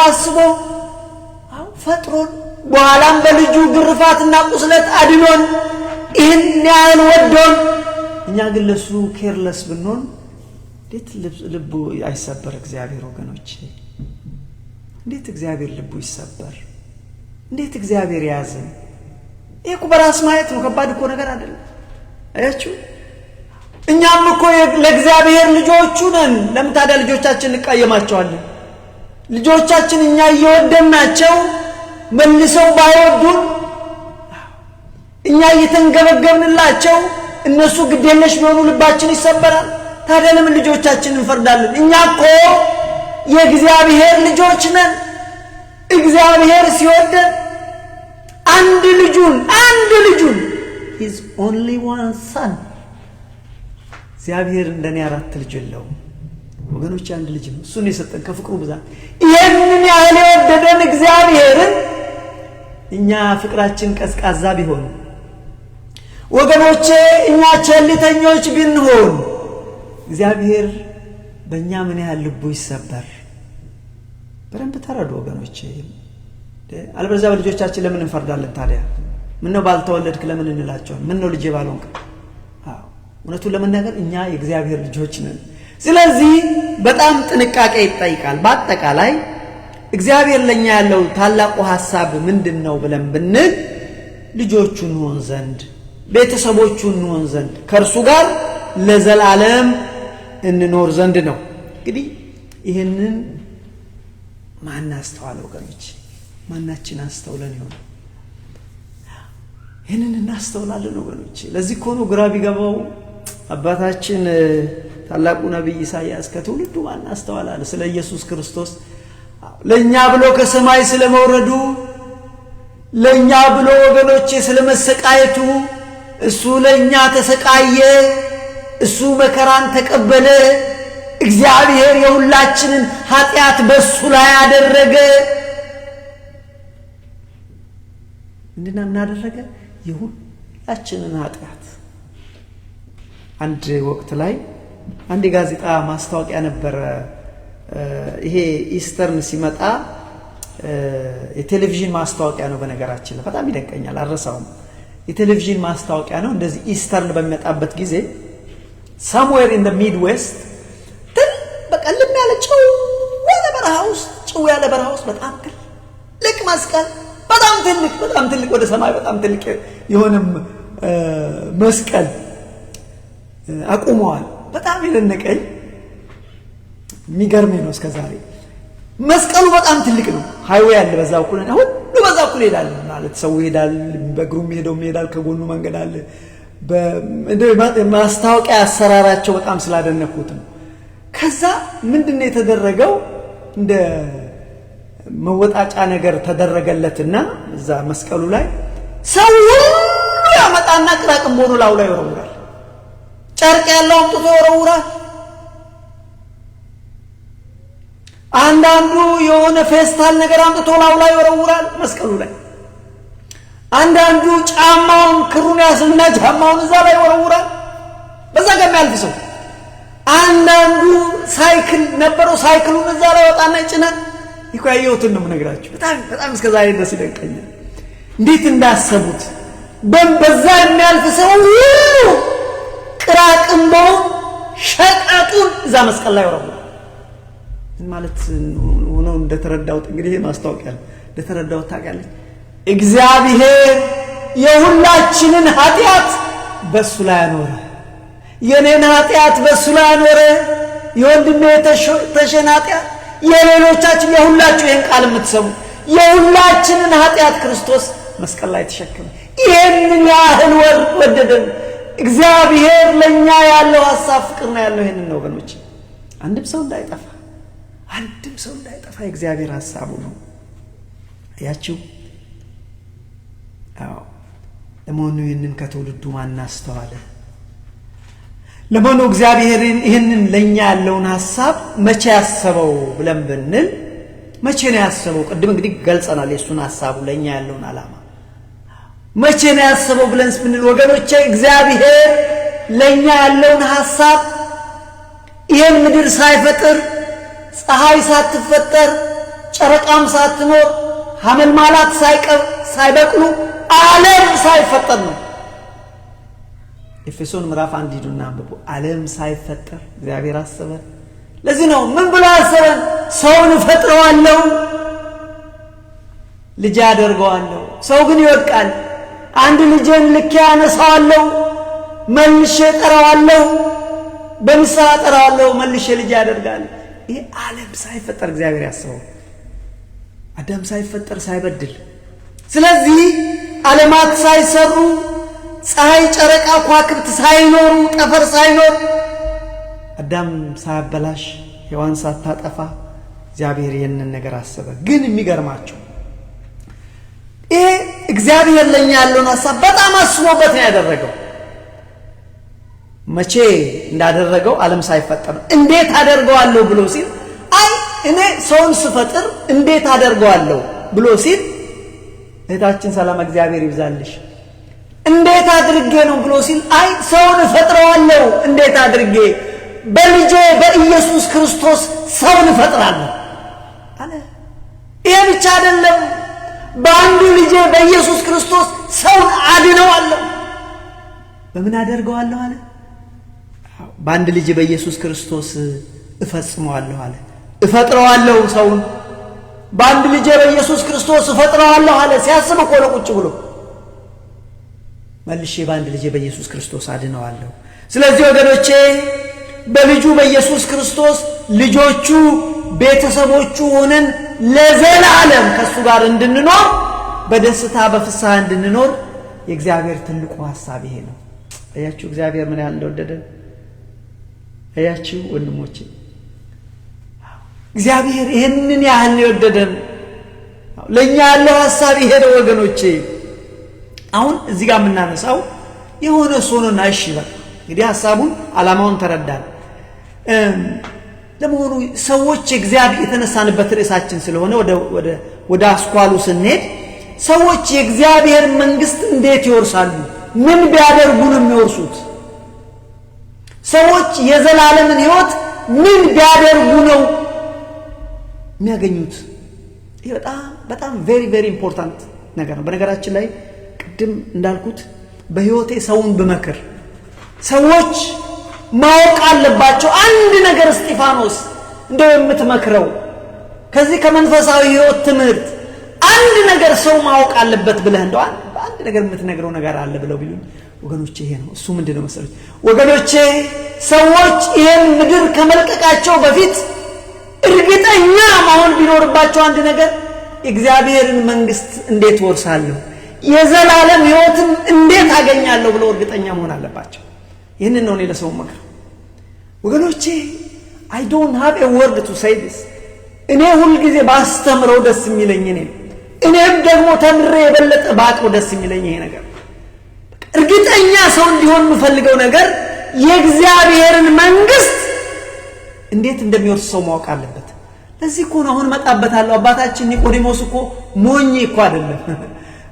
አስቦ ፈጥሮን በኋላም በልጁ ግርፋትና ቁስለት አድኖን ይህን ያህል ወዶን፣ እኛ ግን ለሱ ኬርለስ ብንሆን እንዴት ልቡ አይሰበር እግዚአብሔር? ወገኖቼ እንዴት እግዚአብሔር ልቡ ይሰበር? እንዴት እግዚአብሔር ያዘን? ይሄ እኮ በራስ ማየት ነው። ከባድ እኮ ነገር አይደለም። አያችሁ፣ እኛም እኮ ለእግዚአብሔር ልጆቹ ነን። ለምን ታዲያ ልጆቻችን እንቃየማቸዋለን? ልጆቻችን እኛ እየወደድናቸው መልሰው ባይወዱን፣ እኛ እየተንገበገብንላቸው እነሱ ግዴለሽ ቢሆኑ ልባችን ይሰበራል። ታዲያ ለምን ልጆቻችን እንፈርዳለን? እኛ እኮ የእግዚአብሔር ልጆች ነን። እግዚአብሔር ሲወደን አንድ ልጁን his only one son። እግዚአብሔር እንደኔ 4 ልጅ የለውም ወገኖች፣ አንድ ልጅ ነው። እሱን የሰጠን ከፍቅሩ ብዛት። ይሄንን ያህል የወደደን እግዚአብሔርን እኛ ፍቅራችን ቀዝቃዛ ቢሆን ወገኖቼ፣ እኛ ቸልተኞች ብንሆን እግዚአብሔር በእኛ ምን ያህል ልቡ ይሰበር? በደንብ ተረዱ ወገኖቼ። አለበለዚያ በልጆቻችን ለምን እንፈርዳለን ታዲያ? ምን ነው ባልተወለድክ ለምን እንላቸዋለን? ምን ነው ልጄ ባልሆንክ? እውነቱን ለመናገር እኛ የእግዚአብሔር ልጆች ነን። ስለዚህ በጣም ጥንቃቄ ይጠይቃል። በአጠቃላይ እግዚአብሔር ለኛ ያለው ታላቁ ሐሳብ ምንድነው ብለን ብንል ልጆቹ እንሆን ዘንድ፣ ቤተሰቦቹ እንሆን ዘንድ፣ ከእርሱ ጋር ለዘላለም እንኖር ዘንድ ነው። እንግዲህ ይህንን ማን አስተዋለ ወገኖች? ማናችን አስተውለን ይሆን? ይህንን እናስተውላለን ወገኖች። ለዚህ እኮ ነው ግራ ቢገባው አባታችን ታላቁ ነብይ ኢሳይያስ ከትውልዱ ማን አስተዋላለ ስለ ኢየሱስ ክርስቶስ ለኛ ብሎ ከሰማይ ስለመውረዱ ለኛ ብሎ ወገኖቼ ስለመሰቃየቱ እሱ ለኛ ተሰቃየ እሱ መከራን ተቀበለ እግዚአብሔር የሁላችንን ኃጢአት በሱ ላይ አደረገ እናደረገ የሁላችንን ኃጢአት አንድ ወቅት ላይ አንድ ጋዜጣ ማስታወቂያ ነበር ይሄ ኢስተርን ሲመጣ የቴሌቪዥን ማስታወቂያ ነው በነገራችን ላይ በጣም ይደንቀኛል አረሳውም የቴሌቪዥን ማስታወቂያ ነው እንደዚህ ኢስተርን በሚመጣበት ጊዜ somewhere in the midwest በቀልም ያለ ጭው ያለ በረሃ ውስጥ በጣም ትልቅ መስቀል በጣም ትልቅ ወደ ሰማይ በጣም ትልቅ የሆነም መስቀል አቁመዋል በጣም ይደነቀኝ የሚገርመኝ ነው እስከዛሬ መስቀሉ በጣም ትልቅ ነው ሃይዌይ አለ በዛው ኩል ነው ሁሉ በዛው ኩል ይላል ማለት ሰው ይሄዳል በእግሩ ይሄዳል ከጎኑ መንገድ አለ በማስታወቂያ አሰራራቸው በጣም ስላደነኩት ነው ከዛ ምንድነው የተደረገው እንደ መወጣጫ ነገር ተደረገለትና እዛ መስቀሉ ላይ ሰው ሁሉ ያመጣና ቅራቅም ሆኖ ላው ላይ ይወረውራል ጨርቅ ያለው አምጥቶ ይወረውራል አንዳንዱ የሆነ ፌስታል ነገር አምጥቶ ላው ላይ ይወረውራል መስቀሉ ላይ አንዳንዱ ጫማውን ክሩን ያስና ጫማውን እዛ ላይ ይወረውራል በዛ ጋር ያልፍ ሰው አንዳንዱ ሳይክል ነበረው ሳይክሉን እዛ ላይ ወጣና ይጭናል ይቆያዩትን ነው ነገራችሁ በጣም እስከዛሬ ድረስ ይደንቀኛል እንዴት እንዳሰቡት በዛ የሚያልፍ ሰው ቅራቅምቦ ሸቀጡን እዛ መስቀል ላይ ወረወረ ማለት ነው እንደተረዳውት እንግዲህ ማስታወቂያ እንደተረዳውት ታውቃለች እግዚአብሔር የሁላችንን ኃጢአት በሱ ላይ አኖረ የኔን ኃጢአት በሱ ላይ አኖረ የወንድሜ ተሸናጢያ የሌሎቻችን የሁላችሁ ይሄን ቃል የምትሰሙ የሁላችንን ኃጢአት ክርስቶስ መስቀል ላይ ተሸከመ ይሄንን ያህል ወደደን እግዚአብሔር ለኛ ያለው ሐሳብ ፍቅር ነው ያለው ይሄንን ነው ወገኖች አንድም ሰው እንዳይጠፋ እግዚአብሔር ሐሳቡ ነው ያቺው ለሞኑ ይሄንን ከትውልዱ ማን አስተዋለ ለሞኑ እግዚአብሔር ይሄንን ለኛ ያለውን ሐሳብ መቼ ያሰበው ብለን ብንል መቼ ነው ያሰበው ቅድም እንግዲህ ገልጸናል የሱን ሐሳቡ ለኛ ያለውን ዓላማ መቼ ነው ያሰበው ብለን ብንል ወገኖቼ እግዚአብሔር ለኛ ያለውን ሐሳብ ይሄን ምድር ሳይፈጥር ፀሐይ ሳትፈጠር ጨረቃም ሳትኖር ሐመልማላት ሳይበቅሉ ዓለም ሳይፈጠር ነው ኤፌሶን ምዕራፍ 1 ሂዱና አንብቡ ዓለም ሳይፈጠር እግዚአብሔር አሰበ ለዚህ ነው ምን ብሎ አሰበ ሰውን ፈጥረዋለሁ ልጅ አደርገዋለሁ ሰው ግን ይወድቃል አንድ ልጅን ልክ ያነሳዋለሁ መልሼ ጠራዋለሁ በምሳሌ ጠራዋለሁ መልሼ ልጅ ያደርጋል ይሄ ዓለም ሳይፈጠር እግዚአብሔር ያሰበው አዳም ሳይፈጠር ሳይበድል ስለዚህ ዓለማት ሳይሰሩ ፀሐይ ጨረቃ ኳክብት ሳይኖሩ ጠፈር ሳይኖር አዳም ሳያበላሽ ሔዋን ሳታጠፋ እግዚአብሔር ይሄንን ነገር አሰበ ግን የሚገርማቸው ይሄ እግዚአብሔር ለኛ ያለውን ሐሳብ በጣም አስቦበት ነው ያደረገው መቼ እንዳደረገው ዓለም ሳይፈጠር እንዴት አደርገዋለሁ ብሎ ሲል እኔ ሰውን ስፈጥር እንዴት አደርገዋለሁ ብሎ ሲል እታችን ሰላም እግዚአብሔር ይብዛልሽ እንዴት አድርጌ ነው ብሎ ሲል ሰውን ፈጥረዋለሁ እንዴት አድርጌ በልጄ በኢየሱስ ክርስቶስ ሰውን ፈጥራለሁ አለ ይሄ ብቻ አይደለም በአንዱ ልጄ በኢየሱስ ክርስቶስ ሰውን አድነዋለሁ በምን አደርገዋለሁ አለ በአንድ ልጄ በኢየሱስ ክርስቶስ እፈጽመዋለሁ አለ እፈጥረዋለሁ ሰውን በአንድ ልጄ በኢየሱስ ክርስቶስ እፈጥረዋለሁ አለ ሲያስብ እኮ ነው ቁጭ ብሎ መልሼ በአንድ ልጄ በኢየሱስ ክርስቶስ አድነዋለሁ ስለዚህ ወገኖቼ በልጁ በኢየሱስ ክርስቶስ ልጆቹ ቤተሰቦቹ ሆነን ለዘላለም ከሱ ጋር እንድንኖር በደስታ በፍስሐ እንድንኖር የእግዚአብሔር ትልቁ ሐሳብ ይሄ ነው። አያችሁ እግዚአብሔር ምን ያህል እንደወደደን። አያችሁ ወንድሞቼ እግዚአብሔር ይሄንን ያህል የወደደን ለኛ ያለው ሐሳብ ይሄ ነው ወገኖቼ። አሁን እዚህ ጋር የምናነሳው የሆነ ሶኖና እሺ በቃ እንግዲህ ሐሳቡን ዓላማውን ተረዳን። ለመሆኑ ሰዎች እግዚአብሔር የተነሳንበት ርዕሳችን ስለሆነ ወደ አስኳሉ ስንሄድ ሰዎች የእግዚአብሔር መንግስት እንዴት ይወርሳሉ? ምን ቢያደርጉ ነው የሚወርሱት? ሰዎች የዘላለምን ሕይወት ምን ቢያደርጉ ነው የሚያገኙት? ይሄ በጣም ቬሪ ቬሪ ኢምፖርታንት ነገር ነው። በነገራችን ላይ ቅድም እንዳልኩት በሕይወቴ ሰውን ብመክር ሰዎች ማወቅ አለባቸው አንድ ነገር እስጢፋኖስ እንደው የምትመክረው ከዚህ ከመንፈሳዊ ሕይወት ትምህርት አንድ ነገር ሰው ማወቅ አለበት ብለህ እንደው አንድ ነገር የምትነግረው ነገር አለ ብለው ቢሉኝ ወገኖቼ ይሄ ነው። እሱ ምንድነው መሰለኝ ወገኖቼ ሰዎች ይሄን ምድር ከመልቀቃቸው በፊት እርግጠኛ መሆን ቢኖርባቸው አንድ ነገር የእግዚአብሔርን መንግስት እንዴት ወርሳለሁ፣ የዘላለም ሕይወትን እንዴት አገኛለሁ ብለው እርግጠኛ መሆን አለባቸው። ይህንን ነው እኔ ለሰው መክር ወገኖቼ። I don't have a word to say this። እኔ ሁል ጊዜ ባስተምረው ደስ የሚለኝ እኔም ደግሞ ተምሬ የበለጠ ባቀው ደስ የሚለኝ ይሄ ነገር እርግጠኛ ሰው እንዲሆን የምፈልገው ነገር የእግዚአብሔርን መንግስት እንዴት እንደሚወርስ ሰው ማወቅ አለበት። ለዚህ እኮ ነው አሁን መጣበታለሁ። አባታችን ኒቆዲሞስ እኮ ሞኝ እኮ አይደለም፣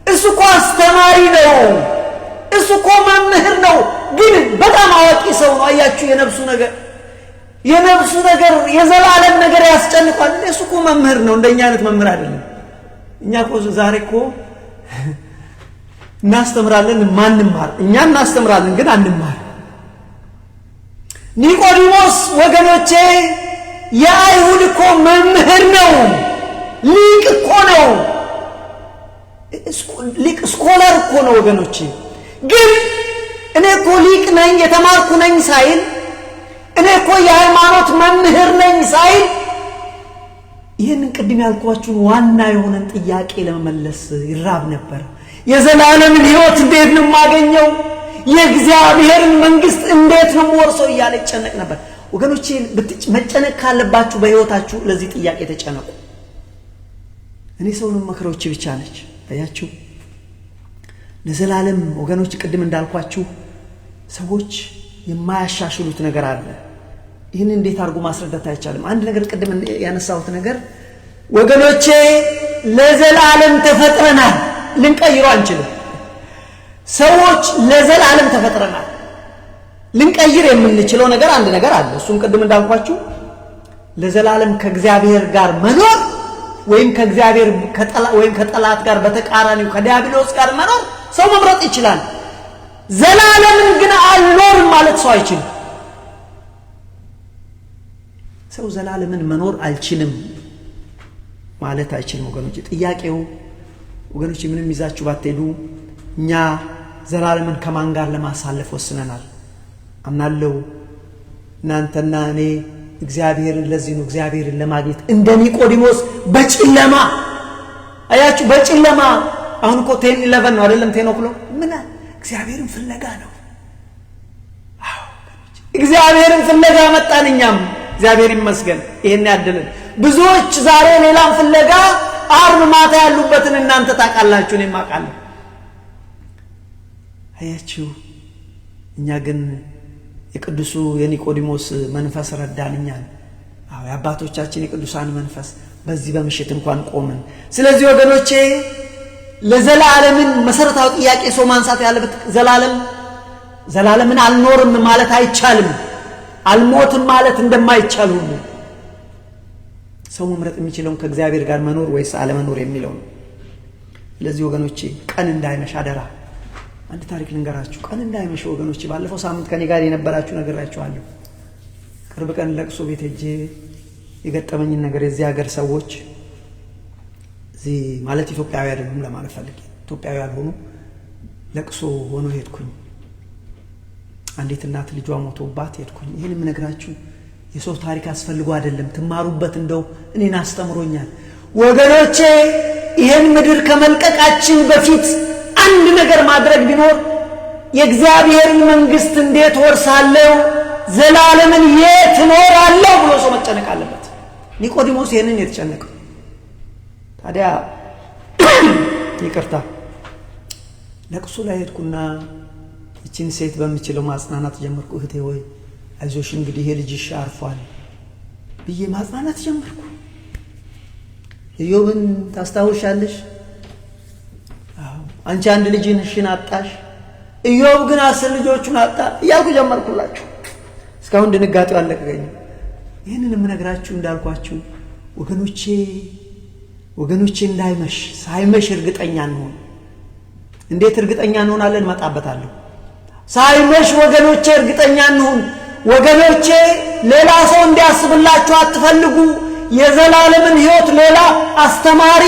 እሱ እኮ አስተማሪ ነው፣ እሱ እኮ መምህር ነው፣ ግን በጣም አዋቂ ሰው ነው። አያችሁ የነፍሱ ነገር የዘላለም ነገር ያስጨንቋል። እሱ እኮ መምህር ነው፣ እንደኛ አይነት መምህር አይደለም። እኛ እኮ ዛሬ እኮ እናስተምራለን ማንማር፣ እኛ እናስተምራለን ግን አንማር። ኒቆዲሞስ ወገኖቼ የአይሁድ እኮ መምህር ነው፣ ሊቅ እኮ ነው፣ ሊቅ ስኮላር እኮ ነው ወገኖቼ። ግን እኔ እኮ ሊቅ ነኝ የተማርኩ ነኝ ሳይል፣ እኔ እኮ የሃይማኖት መምህር ነኝ ሳይል ይህንን ቅድም ያልኳችሁን ዋና የሆነን ጥያቄ ለመመለስ ይራብ ነበር። የዘላለምን ሕይወት እንዴት ነው የማገኘው? የእግዚአብሔርን መንግስት እንዴት ነው የምወርሰው እያለ ይጨነቅ ነበር ወገኖቼ። መጨነቅ ካለባችሁ በሕይወታችሁ ለዚህ ጥያቄ ተጨነቁ። እኔ ሰውንም መክረውች ብቻ ነች። አያችሁ ለዘላለም ወገኖች ቅድም እንዳልኳችሁ ሰዎች የማያሻሽሉት ነገር አለ። ይህን እንዴት አድርጎ ማስረዳት አይቻልም። አንድ ነገር ቅድም ያነሳሁት ነገር ወገኖቼ ለዘላለም ተፈጥረናል፣ ልንቀይረው አንችልም። ሰዎች ለዘላለም ተፈጥረናል። ልንቀይር የምንችለው ነገር አንድ ነገር አለ። እሱም ቅድም እንዳልኳችሁ ለዘላለም ከእግዚአብሔር ጋር መኖር ወይም ከእግዚአብሔር ወይም ከጠላት ጋር በተቃራኒው ከዲያብሎስ ጋር መኖር ሰው መምረጥ ይችላል። ዘላለምን ግን አልኖርም ማለት ሰው አይችልም። ሰው ዘላለምን መኖር አልችልም ማለት አይችልም ወገኖች። ጥያቄው ወገኖች ምንም ይዛችሁ ባትሄዱ እኛ ዘላለምን ከማን ጋር ለማሳለፍ ወስነናል? አምናለሁ እናንተና እኔ እግዚአብሔርን ለዚህ ነው እግዚአብሔርን ለማግኘት እንደ ኒቆዲሞስ በጨለማ አያችሁ በጨለማ አሁን እኮ 10:11 ነው አይደለም 10 o'clock ምን እግዚአብሔርን ፍለጋ ነው። አዎ እግዚአብሔርን ፍለጋ መጣን እኛም እግዚአብሔር ይመስገን ይሄን ያደለን። ብዙዎች ዛሬ ሌላም ፍለጋ አርብ ማታ ያሉበትን እናንተ ታውቃላችሁ፣ እኔም አውቃለሁ። አያችሁ እኛ ግን የቅዱሱ የኒቆዲሞስ መንፈስ ረዳን እኛን። አዎ የአባቶቻችን የቅዱሳን መንፈስ በዚህ በምሽት እንኳን ቆምን። ስለዚህ ወገኖቼ ለዘላለምን መሰረታዊ ጥያቄ ሰው ማንሳት ያለበት ዘላለምን አልኖርም ማለት አይቻልም። አልሞትም ማለት እንደማይቻል ሁሉ ሰው መምረጥ የሚችለው ከእግዚአብሔር ጋር መኖር ወይስ አለመኖር የሚለው ነው። ስለዚህ ወገኖቼ ቀን እንዳይመሽ አደራ። አንድ ታሪክ ልንገራችሁ። ቀን እንዳይመሽ ወገኖቼ፣ ባለፈው ሳምንት ከኔ ጋር የነበራችሁ ነግራችኋለሁ። ቅርብ ቀን ለቅሶ ቤት ሄጄ የገጠመኝን ነገር የዚህ ሀገር ሰዎች እዚህ ማለት ኢትዮጵያዊ አይደሉም ለማለት ፈልጌ ኢትዮጵያዊ ያልሆኑ ለቅሶ ሆኖ ሄድኩኝ። አንዲት እናት ልጇ ሞቶባት ሄድኩኝ። ይሄን የምነግራችሁ የሰው ታሪክ አስፈልጎ አይደለም፣ ትማሩበት እንደው እኔን አስተምሮኛል። ወገኖቼ ይሄን ምድር ከመልቀቃችን በፊት አንድ ነገር ማድረግ ቢኖር የእግዚአብሔርን መንግስት እንዴት ወርሳለሁ ዘላለምን የት እኖራለሁ ብሎ ሰው መጨነቅ አለበት። ኒቆዲሞስ ይሄንን የተጨነቀው ታዲያ ይቅርታ ለቅሶ ላይ ሄድኩና እቺን ሴት በሚችለው ማጽናናት ጀመርኩ። እህቴ ወይ አይዞሽ እንግዲህ ይሄ ልጅሽ አርፏል ብዬ ማጽናናት ጀመርኩ። ኢዮብን ታስታውሻለሽ? አንቺ አንድ ልጅሽን አጣሽ፣ ኢዮብ ግን 10 ልጆቹን አጣ እያልኩ ጀመርኩላችሁ። እስካሁን ድንጋጤው አለቀቀኝ። ይህንን የምነግራችሁ እንዳልኳችሁ ወገኖቼ እንዳይመሽ ሳይመሽ እርግጠኛ እንሆን። እንዴት እርግጠኛ እንሆናለን? መጣበታለሁ። ሳይመሽ ወገኖቼ እርግጠኛ እንሆን። ወገኖቼ ሌላ ሰው እንዲያስብላችሁ አትፈልጉ። የዘላለምን ሕይወት ሌላ አስተማሪ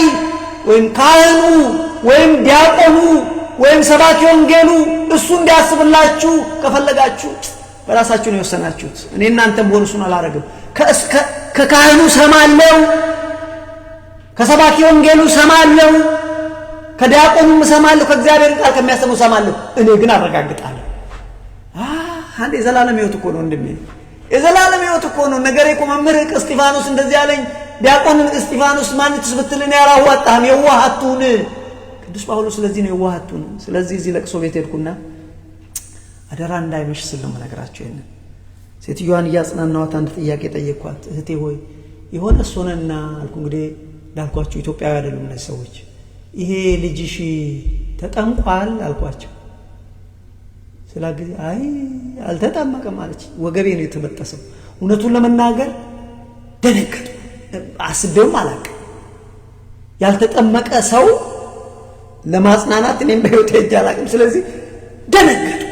ወይም ካህኑ ወይም ዲያቆኑ ወይም ሰባኪ ወንጌሉ እሱ እንዲያስብላችሁ ከፈለጋችሁ በራሳችሁ ነው የወሰናችሁት። እኔ እናንተም ቦንሱን አላረግም። ከካህኑ ሰማለው፣ ከሰባኪ ወንጌሉ ሰማለው፣ ከዲያቆኑም ሰማለው፣ ከእግዚአብሔር ቃል ከሚያስተምሩ ሰማለው። እኔ ግን አረጋግጣለሁ። አንዴ የዘላለም ሕይወት እኮ ነው እንደም የዘላለም ሕይወት እኮ ነው። ነገሬ እኮ መምህር እስጢፋኖስ እንደዚህ ያለኝ፣ ዲያቆን እስጢፋኖስ ማንትስ ብትልን ያላዋጣም የዋሃቱን ቅዱስ ጳውሎስ ስለዚህ ነው የዋሃቱን። ስለዚህ እዚህ ለቅሶ ቤት ሄድኩና አደራ እንዳይመሽ ስል ነው የምነግራችሁ። ይሄን ሴትዮዋን እያጽናናኋት አንድ ጥያቄ ጠየቅኳት። እህቴ ሆይ የሆነ ሶነና አልኩ። እንግዲህ እንዳልኳችሁ ኢትዮጵያዊ አይደሉም እነዚህ ሰዎች። ይሄ ልጅሽ ተጠምቋል አልኳቸው። ስላጊዜ አይ አልተጠመቀም አለች። ወገቤ ነው የተበጠሰው። እውነቱን ለመናገር ደነገጥኩ። አስቤውም አላውቅም። ያልተጠመቀ ሰው ለማጽናናት እኔም በህይወቴ ሄጄ አላውቅም። ስለዚህ ደነገጥኩ።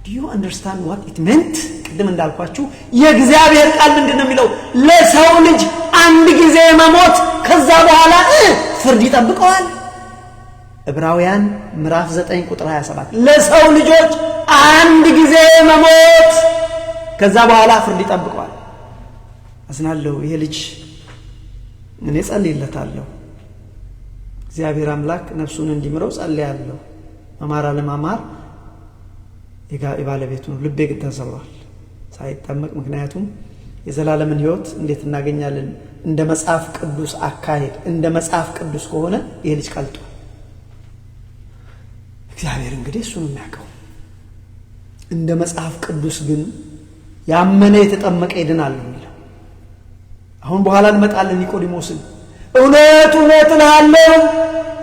do you understand what it meant? ቅድም እንዳልኳችሁ የእግዚአብሔር ቃል ምንድነው የሚለው? ለሰው ልጅ አንድ ጊዜ መሞት ከዛ በኋላ ፍርድ ይጠብቀዋል። ዕብራውያን ምዕራፍ 9 ቁጥር 27 ለሰው ልጆች አንድ ጊዜ መሞት ከዛ በኋላ ፍርድ ይጠብቀዋል። አዝናለሁ። ይሄ ልጅ እኔ ጸልይለታለሁ። እግዚአብሔር አምላክ ነፍሱን እንዲምረው ጸልያለሁ። መማር አለማማር የባለቤቱ ነው። ልቤ ግን ተሰብሯል ሳይጠመቅ። ምክንያቱም የዘላለምን ሕይወት እንዴት እናገኛለን? እንደ መጽሐፍ ቅዱስ አካሄድ እንደ መጽሐፍ ቅዱስ ከሆነ ይሄ ልጅ ቀልጧል። እግዚአብሔር እንግዲህ እሱ ነው የሚያውቀው። እንደ መጽሐፍ ቅዱስ ግን ያመነ የተጠመቀ ይድናል ነው የሚለው። አሁን በኋላ እንመጣለን ኒቆዲሞስን። እውነት እውነት እልሃለሁ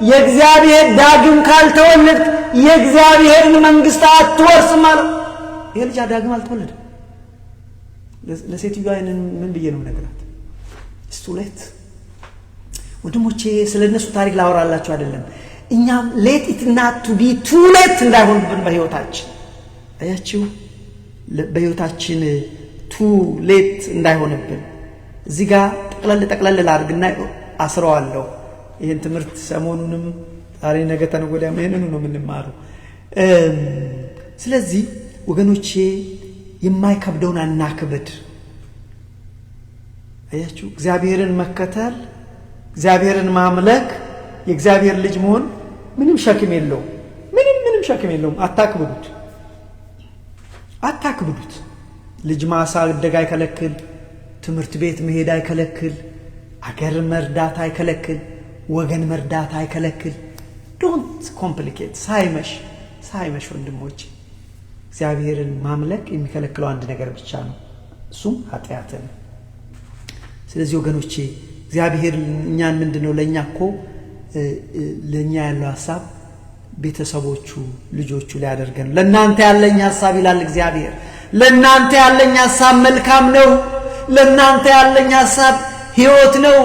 የእግዚአብሔር ዳግም ካልተወለድክ የእግዚአብሔርን መንግስት አትወርስም አለው። ይሄ ልጅ ዳግም አልተወለደም። ለሴትዮዋ ምን ብዬ ነው ነገራት? ስቱሌት ወንድሞቼ፣ ስለነሱ ታሪክ ላወራላችሁ አይደለም። እኛም ሌት ኢት ናት ቱ ቢ ቱ ሌት እንዳይሆንብን በህይወታችን። አያችሁ፣ በህይወታችን ቱ ሌት እንዳይሆንብን እዚህ ጋር ጠቅለል ላድርግና አስረዋለሁ። ይህን ትምህርት ሰሞኑንም ዛሬ ነገ ተነገ ወዲያ ይሄንን ነው የምንማረው። ስለዚህ ወገኖቼ የማይከብደውን አናክብድ። አያችሁ፣ እግዚአብሔርን መከተል፣ እግዚአብሔርን ማምለክ፣ የእግዚአብሔር ልጅ መሆን ምንም ሸክም የለውም። ምንም ሸክም የለውም። አታክብዱት። ልጅ ማሳደግ አይከለክል፣ ትምህርት ቤት መሄድ አይከለክል፣ አገር መርዳት አይከለክል፣ ወገን መርዳት አይከለክል። ዶንት ኮምፕሊኬት። ሳይመሽ ወንድሞች፣ እግዚአብሔርን ማምለክ የሚከለክለው አንድ ነገር ብቻ ነው፣ እሱም ኃጢአትን። ስለዚህ ወገኖቼ እግዚአብሔር እኛን ምንድነው ለኛ እኮ ለኛ ያለው ሐሳብ ቤተሰቦቹ ልጆቹ ሊያደርገን። ለናንተ ያለኝ ሐሳብ ይላል እግዚአብሔር፣ ለናንተ ያለኝ ሐሳብ መልካም ነው። ለናንተ ያለኝ ሐሳብ ሕይወት ነው።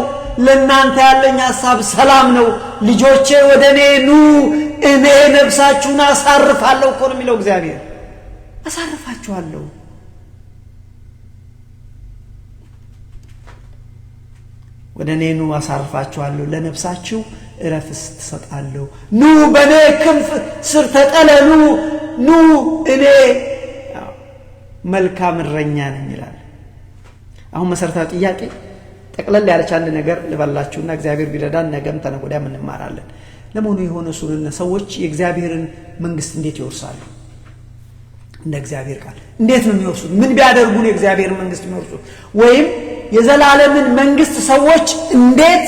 ለናንተ ያለኝ ሐሳብ ሰላም ነው። ልጆቼ ወደኔ ኑ እኔ ነፍሳችሁን አሳርፋለሁ እኮ ነው የሚለው እግዚአብሔር። አሳርፋችኋለሁ። ወደኔ ኑ አሳርፋችኋለሁ፣ ለነፍሳችሁ እረፍት ትሰጣለሁ። ኑ በኔ ክንፍ ስር ተጠለሉ፣ ኑ እኔ መልካም እረኛ ነኝ ይላል። አሁን መሰረታዊ ጥያቄ ጠቅለል ያለች አንድ ነገር ልበላችሁና እግዚአብሔር ቢረዳን ነገም ተነገ ወዲያም እንማራለን። ለመሆኑ የሆነ ሱንና ሰዎች የእግዚአብሔርን መንግስት እንዴት ይወርሳሉ? እንደ እግዚአብሔር ቃል እንዴት ነው የሚወርሱት? ምን ቢያደርጉ ነው የእግዚአብሔርን መንግስት የሚወርሱት? ወይም የዘላለምን መንግስት ሰዎች እንዴት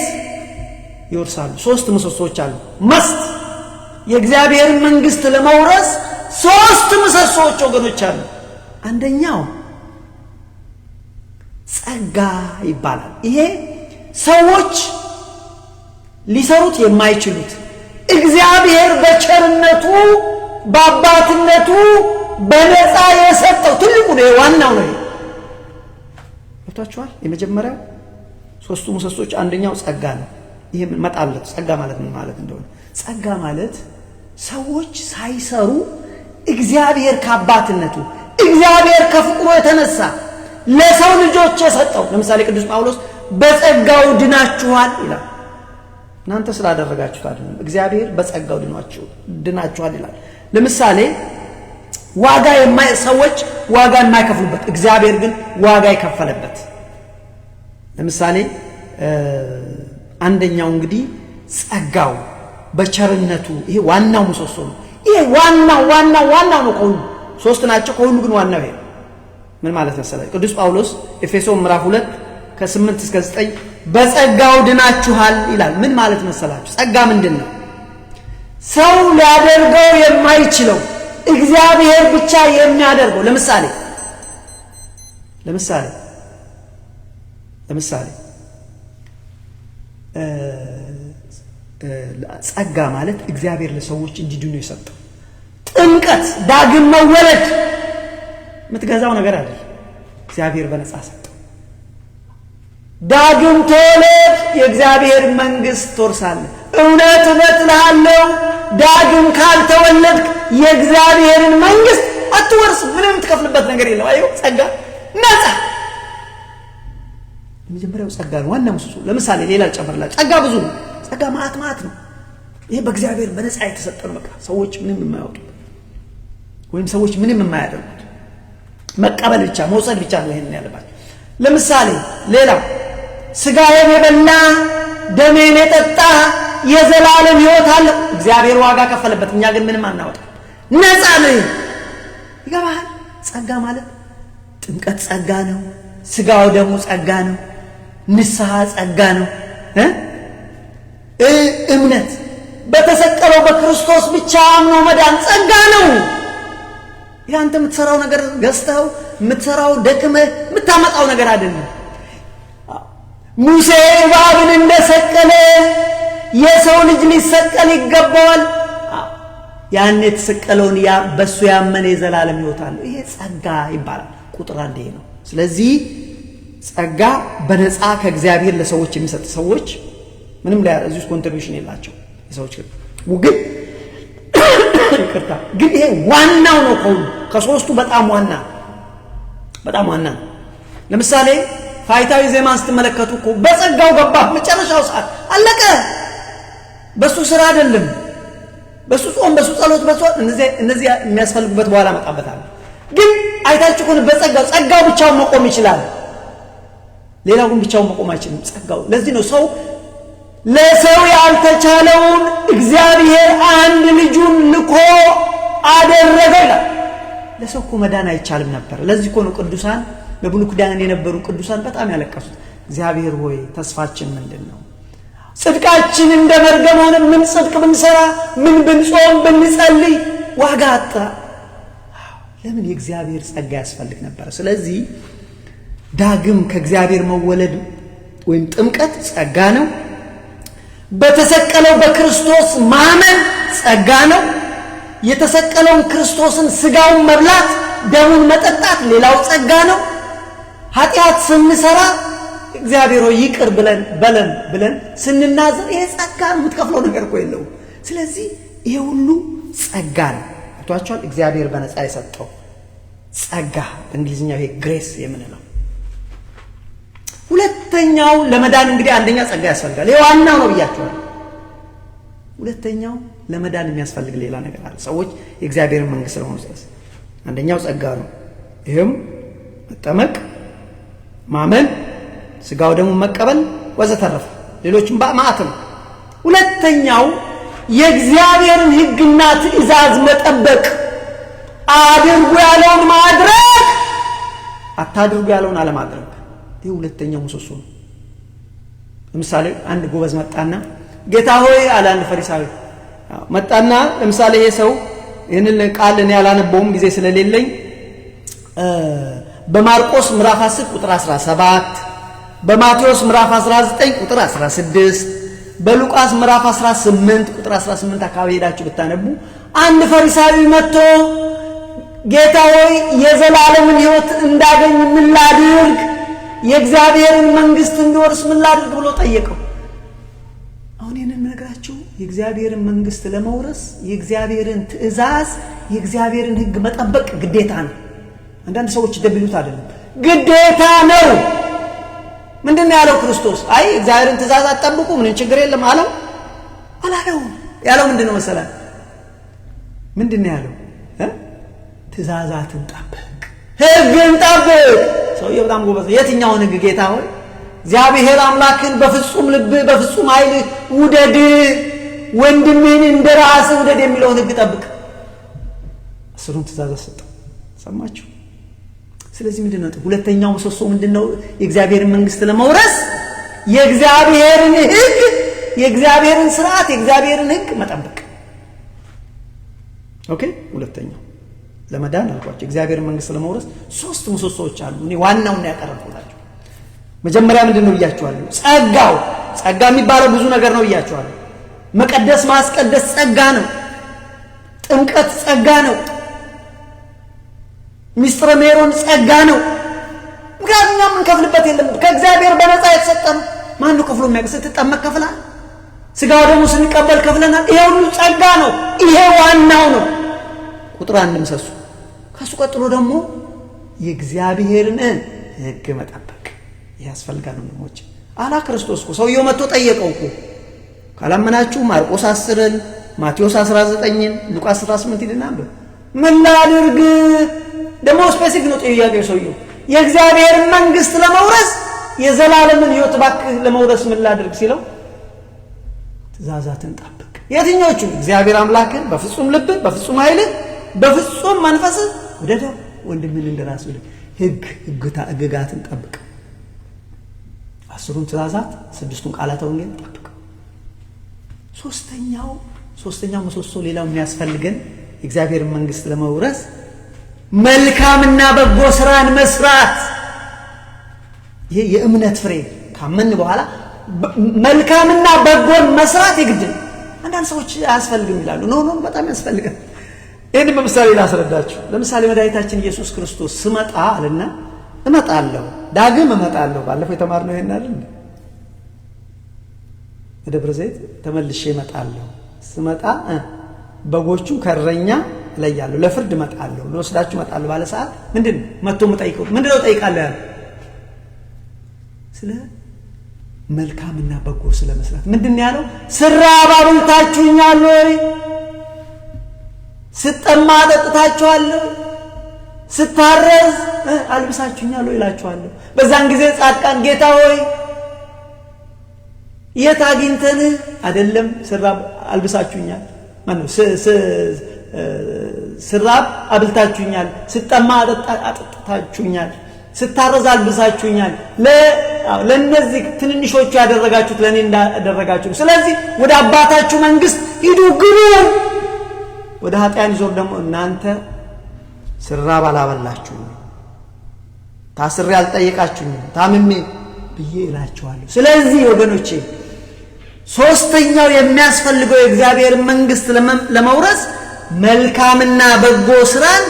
ይወርሳሉ? ሶስት ምሰሶች አሉ። መስት የእግዚአብሔርን መንግስት ለመውረስ ሶስት ምሰሶች ወገኖች አሉ። አንደኛው ጸጋ ይባላል። ይሄ ሰዎች ሊሰሩት የማይችሉት እግዚአብሔር በቸርነቱ በአባትነቱ በነፃ የሰጠው ትልቁ ነው፣ ዋናው ነው። ወጣችኋል? የመጀመሪያው ሶስቱ ምሰሶች አንደኛው ጸጋ ነው። ይሄ መጣለት ጸጋ ማለት ምን ማለት እንደሆነ ጸጋ ማለት ሰዎች ሳይሰሩ እግዚአብሔር ከአባትነቱ እግዚአብሔር ከፍቅሩ የተነሳ ለሰው ልጆች የሰጠው። ለምሳሌ ቅዱስ ጳውሎስ በጸጋው ድናችኋል ይላል። እናንተ ስላደረጋችሁት አይደለም፣ እግዚአብሔር በጸጋው ድናችኋል ይላል። ለምሳሌ ሰዎች ዋጋ የማይከፍሉበት እግዚአብሔር ግን ዋጋ የከፈለበት። ለምሳሌ አንደኛው እንግዲህ ጸጋው በቸርነቱ ይሄ ዋናው ምሰሶ ነው። ይሄ ዋናው ነው። ከሁሉ ሶስት ናቸው፣ ከሁሉ ግን ዋናው ይሄ። ምን ማለት መሰላችሁ? ቅዱስ ጳውሎስ ኤፌሶን ምዕራፍ 2 ከ8 እስከ 9 በጸጋው ድናችኋል ይላል። ምን ማለት መሰላችሁ? ጸጋ ምንድን ነው? ሰው ሊያደርገው የማይችለው እግዚአብሔር ብቻ የሚያደርገው። ለምሳሌ ጸጋ ማለት እግዚአብሔር ለሰዎች እንዲድኑ የሰጠው። ጥምቀት፣ ዳግም መወለድ የምትገዛው ነገር አይደል፣ እግዚአብሔር በነፃ ሰጠው። ዳግም ተወለድ፣ የእግዚአብሔር መንግስት ትወርሳለህ። እውነት እልሃለሁ ዳግም ካልተወለድክ የእግዚአብሔርን መንግስት አትወርስም። ምንም የምትከፍልበት ነገር የለም። አየው፣ ጸጋ ነፃ። የመጀመሪያው ጸጋ ነው፣ ዋናው ምሰሶ። ለምሳሌ ሌላ ጨምርላችሁ። ጸጋ ብዙ ነው። ጸጋ ማአት ነው። ይሄ በእግዚአብሔር በነፃ የተሰጠ ነው። በቃ ሰዎች ምንም የማያወጡበት ወይም ሰዎች ምንም የማያደርጉት መቀበል ብቻ መውሰድ ብቻ ነው ይሄን ያለባቸው። ለምሳሌ ሌላው ስጋዬን የበላ ደሜን የጠጣ የዘላለም ሕይወት አለ። እግዚአብሔር ዋጋ ከፈለበት፣ እኛ ግን ምንም አናወጣ፣ ነፃ ነው። ይገባሃል? ጸጋ ማለት ጥምቀት ጸጋ ነው፣ ስጋው ደግሞ ጸጋ ነው፣ ንስሐ ጸጋ ነው፣ እምነት በተሰቀለው በክርስቶስ ብቻ አምኖ መዳን ጸጋ ነው። ያንተ የምትሰራው ነገር ገዝተው የምትሰራው ደክመህ የምታመጣው ነገር አይደለም። ሙሴ እባብን እንደሰቀለ የሰው ልጅ ሊሰቀል ይገባዋል። ያን የተሰቀለውን በሱ ያመነ የዘላለም ሕይወት አለው። ይሄ ጸጋ ይባላል። ቁጥር አንድ ይሄ ነው። ስለዚህ ጸጋ በነፃ ከእግዚአብሔር ለሰዎች የሚሰጥ ሰዎች ምንም ላይ እዚህ ውስጥ ኮንትሪቢዩሽን የላቸው የሰዎች ግን ይቅርታ ግን ይሄ ዋናው ነው። ከሶስቱ በጣም ዋና ነው። ለምሳሌ ፋይታዊ ዜማን ስትመለከቱ እኮ በጸጋው ገባ፣ መጨረሻው ሰዓት አለቀ። በሱ ስራ አይደለም፣ በሱ ጾም፣ በሱ ጸሎት፣ እነዚህ የሚያስፈልጉበት በኋላ መጣበታል። ግን አይታችሁ ከሆነ ጸጋው ብቻውን መቆም ይችላል። ሌላው ግን ብቻውን መቆም አይችልም። ጸጋው ለዚህ ነው ሰው ለሰው ያልተቻለውን እግዚአብሔር አንድ ልጁን ልኮ አደረገ ይላል። ለሰው እኮ መዳን አይቻልም ነበር። ለዚህ እኮ ነው ቅዱሳን በብሉይ ኪዳን የነበሩ ቅዱሳን በጣም ያለቀሱት። እግዚአብሔር ሆይ ተስፋችን ምንድነው? ጽድቃችን እንደ መርገም ሆነ። ምን ጽድቅ ብንሰራ፣ ምን ብንጾም፣ ብንጸልይ ዋጋ አጣ። ለምን? የእግዚአብሔር ጸጋ ያስፈልግ ነበር። ስለዚህ ዳግም ከእግዚአብሔር መወለድ ወይም ጥምቀት ጸጋ ነው። በተሰቀለው በክርስቶስ ማመን ጸጋ ነው። የተሰቀለውን ክርስቶስን ስጋውን መብላት ደሙን መጠጣት ሌላው ጸጋ ነው። ኃጢአት ስንሰራ እግዚአብሔር ሆይ ይቅር ብለን ስንናዘር ይሄ ጸጋ ነው። የምትከፍለው ነገር እኮ የለውም። ስለዚህ ይሄ ሁሉ ጸጋ ነው። አቷቸዋል። እግዚአብሔር በነፃ የሰጠው ጸጋ በእንግሊዝኛው ይሄ ግሬስ የምንለው። ሁለተኛው ለመዳን እንግዲህ አንደኛ ጸጋ ያስፈልጋል። ይሄ ዋናው ነው ብያቸዋለሁ። ሁለተኛው ለመዳን የሚያስፈልግ ሌላ ነገር አለ። ሰዎች የእግዚአብሔርን መንግስት ስለሆኑ ስለዚህ አንደኛው ጸጋ ነው። ይሄም መጠመቅ፣ ማመን፣ ስጋው ደግሞ መቀበል ወዘተረፈ ሌሎችም በማዕት ነው። ሁለተኛው የእግዚአብሔርን ሕግና ትእዛዝ መጠበቅ፣ አድርጉ ያለውን ማድረግ፣ አታድርጉ ያለውን አለማድረግ። ይህ ሁለተኛው ምሰሶ ነው። ለምሳሌ አንድ ጎበዝ መጣና ጌታ ሆይ አለ አንድ ፈሪሳዊ መጣና፣ ለምሳሌ ይሄ ሰው ይህንን ቃል እኔ ያላነበውም ጊዜ ስለሌለኝ በማርቆስ ምዕራፍ 10 ቁጥር 17፣ በማቴዎስ ምዕራፍ 19 ቁጥር 16፣ በሉቃስ ምዕራፍ 18 ቁጥር 18 አካባቢ ሄዳችሁ ብታነቡ አንድ ፈሪሳዊ መጥቶ ጌታ ሆይ የዘላለምን ሕይወት እንዳገኝ ምን ላድርግ፣ የእግዚአብሔርን መንግሥት እንድወርስ ምን ላድርግ ብሎ ጠየቀው። አሁን ይህንን ነገራችሁ የእግዚአብሔርን መንግሥት ለመውረስ የእግዚአብሔርን ትእዛዝ የእግዚአብሔርን ሕግ መጠበቅ ግዴታ ነው። አንዳንድ ሰዎች ደብሉት አይደለም፣ ግዴታ ነው። ምንድን ነው ያለው ክርስቶስ? አይ እግዚአብሔርን ትእዛዝ አትጠብቁ ምን ችግር የለም አለው አላለው። ያለው ምንድን ነው መሰላል? ምንድን ነው ያለው? ትእዛዛትን ጠብቅ፣ ሕግን ጠብቅ። ሰውዬው በጣም ጎበዝ። የትኛውን ሕግ ጌታ ሆይ? እግዚአብሔር አምላክን በፍጹም ልብ በፍጹም ኃይል ውደድ፣ ወንድምህን እንደ ራስህ ውደድ የሚለውን ሕግ ጠብቅ። 10ሩን ትእዛዛት ሰጠው። ሰማችሁ? ስለዚህ ምንድነው ሁለተኛው ምሰሶ ምንድነው? የእግዚአብሔርን መንግሥት ለመውረስ የእግዚአብሔርን ሕግ የእግዚአብሔርን ሥርዓት የእግዚአብሔርን ሕግ መጠበቅ። ኦኬ። ሁለተኛው ለመዳን አልኳቸው የእግዚአብሔርን መንግሥት ለመውረስ 3 ምሰሶዎች አሉ። እኔ ዋናውን ነው ያቀረብኩላችሁ። መጀመሪያ ምንድነው ብያችኋለሁ? ጸጋው። ጸጋ የሚባለው ብዙ ነገር ነው ብያችኋለሁ። መቀደስ ማስቀደስ ጸጋ ነው። ጥምቀት ጸጋ ነው። ሚስጥረ ሜሮን ጸጋ ነው። ምክንያቱም እኛ የምንከፍልበት የለም፣ ከእግዚአብሔር በነፃ የተሰጠ ነው። ማነው ከፍሎ የሚያውቅ? ስትጠመቅ ከፍላል። ሥጋው ደግሞ ስንቀበል ከፍለናል። ይሄ ሁሉ ጸጋ ነው። ይሄ ዋናው ነው። ቁጥር 1 ምሰሶ። ከሱ ቀጥሎ ደግሞ የእግዚአብሔርን ሕግ መጠበቅ ያስፈልጋል። ወንድሞች አላ ክርስቶስ እኮ ሰውየው መጥቶ ጠየቀው እኮ። ካላመናችሁ ማርቆስ 10ን፣ ማቴዎስ 19ን፣ ሉቃስ 18 ይልና ምን ላድርግ? ደግሞ ስፔሲፊክ ነው ጥያቄው ሰውየው። የእግዚአብሔርን መንግሥት ለመውረስ የዘላለምን ሕይወት ባክህ ለመውረስ ምን ላድርግ ሲለው ትእዛዛትን ጠብቅ። የትኞቹ? እግዚአብሔር አምላክን በፍጹም ልብ በፍጹም ኃይል በፍጹም መንፈስ ውደደው፣ ወንድምህን እንደ ራስህ ውደድ። ሕግጋትን ጠብቅ። 10ሩን ትእዛዛት 6ቱን ቃላተ ወንጌል ጠብቅ። ሶስተኛው ምሰሶ ሌላው የሚያስፈልገን የእግዚአብሔርን መንግሥት ለመውረስ መልካምና በጎ ስራን መስራት። ይሄ የእምነት ፍሬ ካመን በኋላ መልካምና በጎን መስራት ይግድ። አንዳንድ ሰዎች አያስፈልግም ይላሉ። ኖ በጣም ያስፈልጋል። ይህን በምሳሌ ላስረዳችሁ። ለምሳሌ መድኃኒታችን ኢየሱስ ክርስቶስ ስመጣ አለና እመጣለሁ፣ ዳግም እመጣለሁ። ባለፈው የተማርነው ይሄን አይደል? በደብረ ዘይት ተመልሼ እመጣለሁ። ስመጣ በጎቹን ከእረኛ እለያለሁ፣ ለፍርድ እመጣለሁ፣ ልወስዳችሁ እመጣለሁ ባለ ሰዓት ምንድን መጥቶ የምጠይቀው ምንድነው? እጠይቃለሁ ያለ ስለ መልካምና በጎ ስለ መስራት ምንድን ያለው? ስራብ አብልታችሁኛል ወይ? ስጠማ አጠጥታችኋለሁ? ስታረዝ አልብሳችሁኛል ወይ እላችኋለሁ። በዛን ጊዜ ጻድቃን ጌታ ሆይ የት አግኝተን አይደለም ስራብ አልብሳችሁኛል፣ ማነው ስራብ አብልታችሁኛል፣ ስጠማ አጠጥታችሁኛል፣ ስታረዝ አልብሳችሁኛል፣ ለነዚህ ትንንሾቹ ያደረጋችሁት ለኔ እንዳደረጋችሁ። ስለዚህ ወደ አባታችሁ መንግሥት ሂዱ ግቡ። ወደ ኃጢያን ይዞር ደግሞ እናንተ ስራብ አላበላችሁኝ፣ ታስሬ አልጠየቃችሁኝ፣ ታምሜ ብዬ እላችኋለሁ። ስለዚህ ወገኖቼ ሶስተኛው የሚያስፈልገው የእግዚአብሔር መንግሥት ለመውረስ መልካምና በጎ ስራን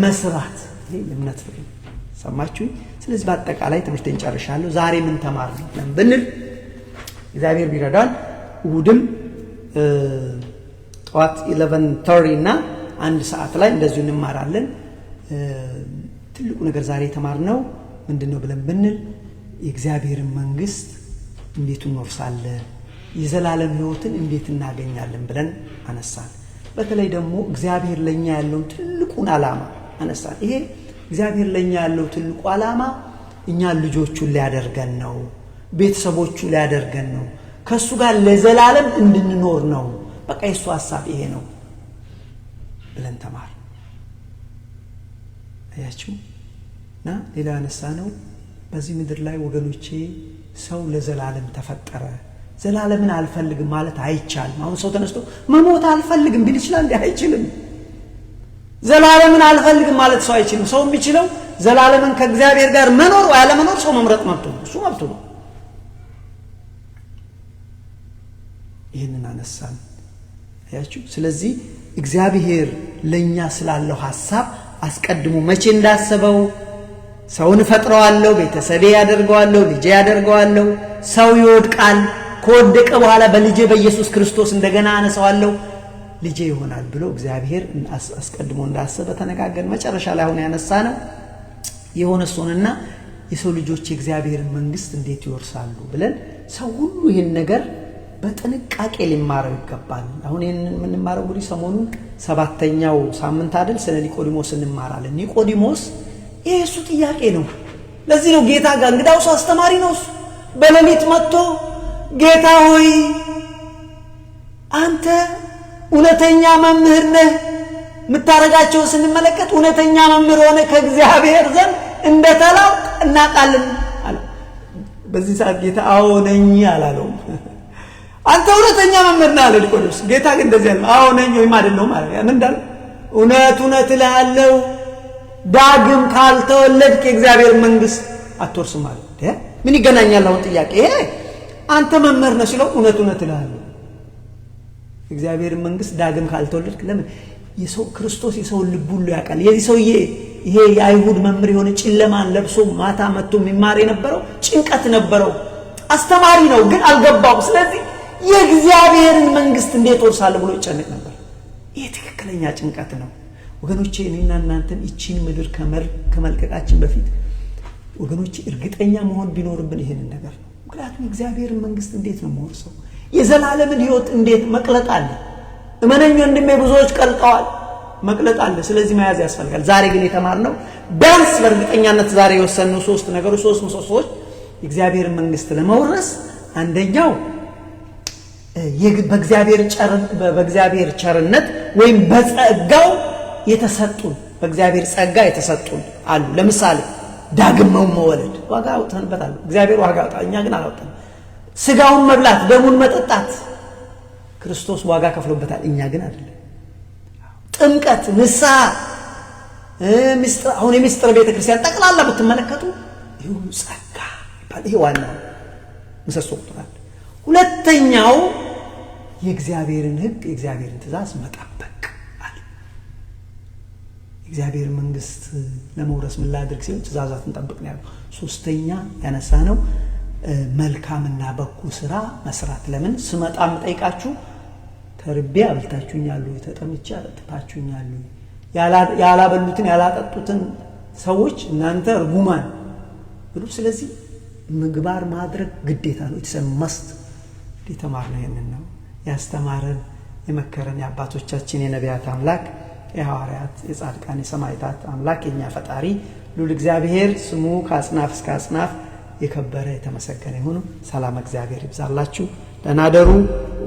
መስራት። ይሄ እምነት ፍሬ ሰማችሁ። ስለዚህ በአጠቃላይ ትምህርቴን ጨርሻለሁ። ዛሬ ምን ተማርን ብንል እግዚአብሔር ቢረዳን እሑድም ጠዋት 11:30 እና 1 ሰዓት ላይ እንደዚሁ እንማራለን። ትልቁ ነገር ዛሬ የተማርነው ምንድነው ብለን ብንል የእግዚአብሔርን መንግሥት እንዴት እንወርሳለን፣ የዘላለም ሕይወትን እንዴት እናገኛለን ብለን አነሳን። በተለይ ደግሞ እግዚአብሔር ለኛ ያለውን ትልቁን ዓላማ አነሳን። ይሄ እግዚአብሔር ለኛ ያለው ትልቁ ዓላማ እኛን ልጆቹን ሊያደርገን ነው፣ ቤተሰቦቹ ሊያደርገን ነው፣ ከሱ ጋር ለዘላለም እንድንኖር ነው። በቃ የሱ ሐሳብ ይሄ ነው ብለን ተማር። አያችሁና ሌላ ያነሳ ነው በዚህ ምድር ላይ ወገኖቼ ሰው ለዘላለም ተፈጠረ። ዘላለምን አልፈልግም ማለት አይቻልም። አሁን ሰው ተነስቶ መሞት አልፈልግም ቢል ይችላል እንዴ? አይችልም። ዘላለምን አልፈልግም ማለት ሰው አይችልም። ሰው የሚችለው ዘላለምን ከእግዚአብሔር ጋር መኖር ወይ አለመኖር ሰው መምረጥ መብቱ ነው። እሱ መብቱ ነው። ይሄንን አነሳን። አያችሁ። ስለዚህ እግዚአብሔር ለኛ ስላለው ሐሳብ አስቀድሞ መቼ እንዳሰበው ሰውን ፈጥረዋለሁ፣ ቤተሰቤ ያደርገዋለሁ፣ ልጄ ያደርገዋለሁ፣ ሰው ይወድቃል፣ ከወደቀ በኋላ በልጄ በኢየሱስ ክርስቶስ እንደገና አነሳዋለሁ፣ ልጄ ይሆናል ብሎ እግዚአብሔር አስቀድሞ እንዳሰበ ተነጋገርን። መጨረሻ ላይ አሁን ያነሳነው የሆነ ሶንና የሰው ልጆች የእግዚአብሔርን መንግስት እንዴት ይወርሳሉ ብለን ሰው ሁሉ ይሄን ነገር በጥንቃቄ ሊማረው ይገባል። አሁን ይሄንን የምንማረው እንግዲህ ሰሞኑን 7ኛው ሳምንት አይደል? ስለ ኒቆዲሞስ እንማራለን። ኒቆዲሞስ የሱ ጥያቄ ነው። ለዚህ ነው ጌታ ጋር እንግዳው ሰው አስተማሪ ነው። እሱ በሌሊት መጥቶ ጌታ ሆይ አንተ እውነተኛ መምህር ነህ፣ የምታረጋቸው ስንመለከት እውነተኛ መምህር ሆነ ከእግዚአብሔር ዘንድ እንደተላክ እናውቃለን አለ። በዚህ ሰዓት ጌታ አዎ ነኝ አላለውም። አንተ እውነተኛ መምህር ነህ አለ ኒቆዲሞስ። ጌታ ግን እንደዚህ አለ፣ አዎ ነኝ ወይም አይደለም አለ። ምን እንዳለ እውነት እውነት እልሃለሁ ዳግም ካልተወለድክ የእግዚአብሔር መንግስት አትወርስም አለ። ምን ይገናኛል አሁን ጥያቄ? ይሄ አንተ መምህር ነህ ሲለው እውነት እውነት እልሃለሁ እግዚአብሔር መንግስት ዳግም ካልተወለድክ። ለምን የሰው ክርስቶስ የሰው ልብ ሁሉ ያውቃል። የዚህ ሰውዬ ይሄ የአይሁድ መምህር የሆነ ጨለማን ለብሶ ማታ መጥቶ የሚማር የነበረው ጭንቀት ነበረው። አስተማሪ ነው ግን አልገባው። ስለዚህ የእግዚአብሔርን መንግስት እንዴት ወርሳለሁ ብሎ ይጨነቅ ነበር። ይሄ ትክክለኛ ጭንቀት ነው ወገኖቼ። እኔና እናንተም እቺን ምድር ከመልቀቃችን በፊት ወገኖቼ እርግጠኛ መሆን ቢኖርብን ይሄንን ነገር ነው። ምክንያቱም እግዚአብሔርን መንግስት እንዴት ነው የምወርሰው? የዘላለምን ህይወት እንዴት መቅለጥ አለ? እመነኝ ወንድሜ ብዙዎች ቀልጠዋል። መቅለጥ አለ። ስለዚህ መያዝ ያስፈልጋል። ዛሬ ግን የተማርነው ቢያንስ በእርግጠኛነት ዛሬ የወሰንነው 3 ነገሮች 3 ምሰሶዎች የእግዚአብሔርን መንግስት ለመውረስ አንደኛው በእግዚአብሔር ቸርነት ወይም በጸጋው የተሰጡን በእግዚአብሔር ጸጋ የተሰጡን አሉ። ለምሳሌ ዳግም መወለድ ዋጋ አውጥተንበታል። እግዚአብሔር ዋጋ አውጣ፣ እኛ ግን አላወጣንም። ስጋውን መብላት ደሙን መጠጣት ክርስቶስ ዋጋ ከፍሎበታል፣ እኛ ግን አይደለም። ጥምቀት፣ ንስሐ፣ ምስጢር አሁን የምስጢር ቤተክርስቲያን ጠቅላላ ብትመለከቱ ይሁ ጸጋ ይባል። ይሄ ዋናው ምሰሶ ቁጥራል። ሁለተኛው የእግዚአብሔርን ህግ የእግዚአብሔርን ትእዛዝ መጠበቅ አለ። የእግዚአብሔር መንግስት ለመውረስ ምን ላድርግ ሲል ትእዛዛትን ጠብቅ ነው ያለው። ሶስተኛ ያነሳ ነው መልካምና በጎ ስራ መስራት። ለምን ስመጣም ጠይቃችሁ ተርቤ አብልታችሁኛል፣ ተጠምቼ አጠጥታችሁኛል፣ ያላበሉትን ያላጠጡትን ሰዎች እናንተ ርጉማን ብሎ ስለዚህ ምግባር ማድረግ ግዴታ ነው። የተሰማስት የተማርነው ይሄንን ነው። ያስተማረን የመከረን የአባቶቻችን የነቢያት አምላክ የሐዋርያት የጻድቃን የሰማዕታት አምላክ የኛ ፈጣሪ ሉል እግዚአብሔር ስሙ ከአጽናፍ እስከ አጽናፍ የከበረ የተመሰገነ ይሁን። ሰላም እግዚአብሔር ይብዛላችሁ። ደህና ደሩ።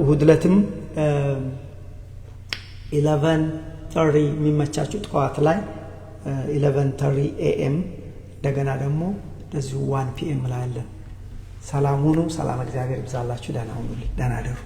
እሁድ ዕለትም 11:30 የሚመቻችሁ ጠዋት ላይ 11:30 AM እንደገና ደግሞ እንደዚሁ 1 PM ላይ አለን። ሰላም ሁኑ። ሰላም እግዚአብሔር ይብዛላችሁ። ደህና ሁኑ። ደህና ደሩ።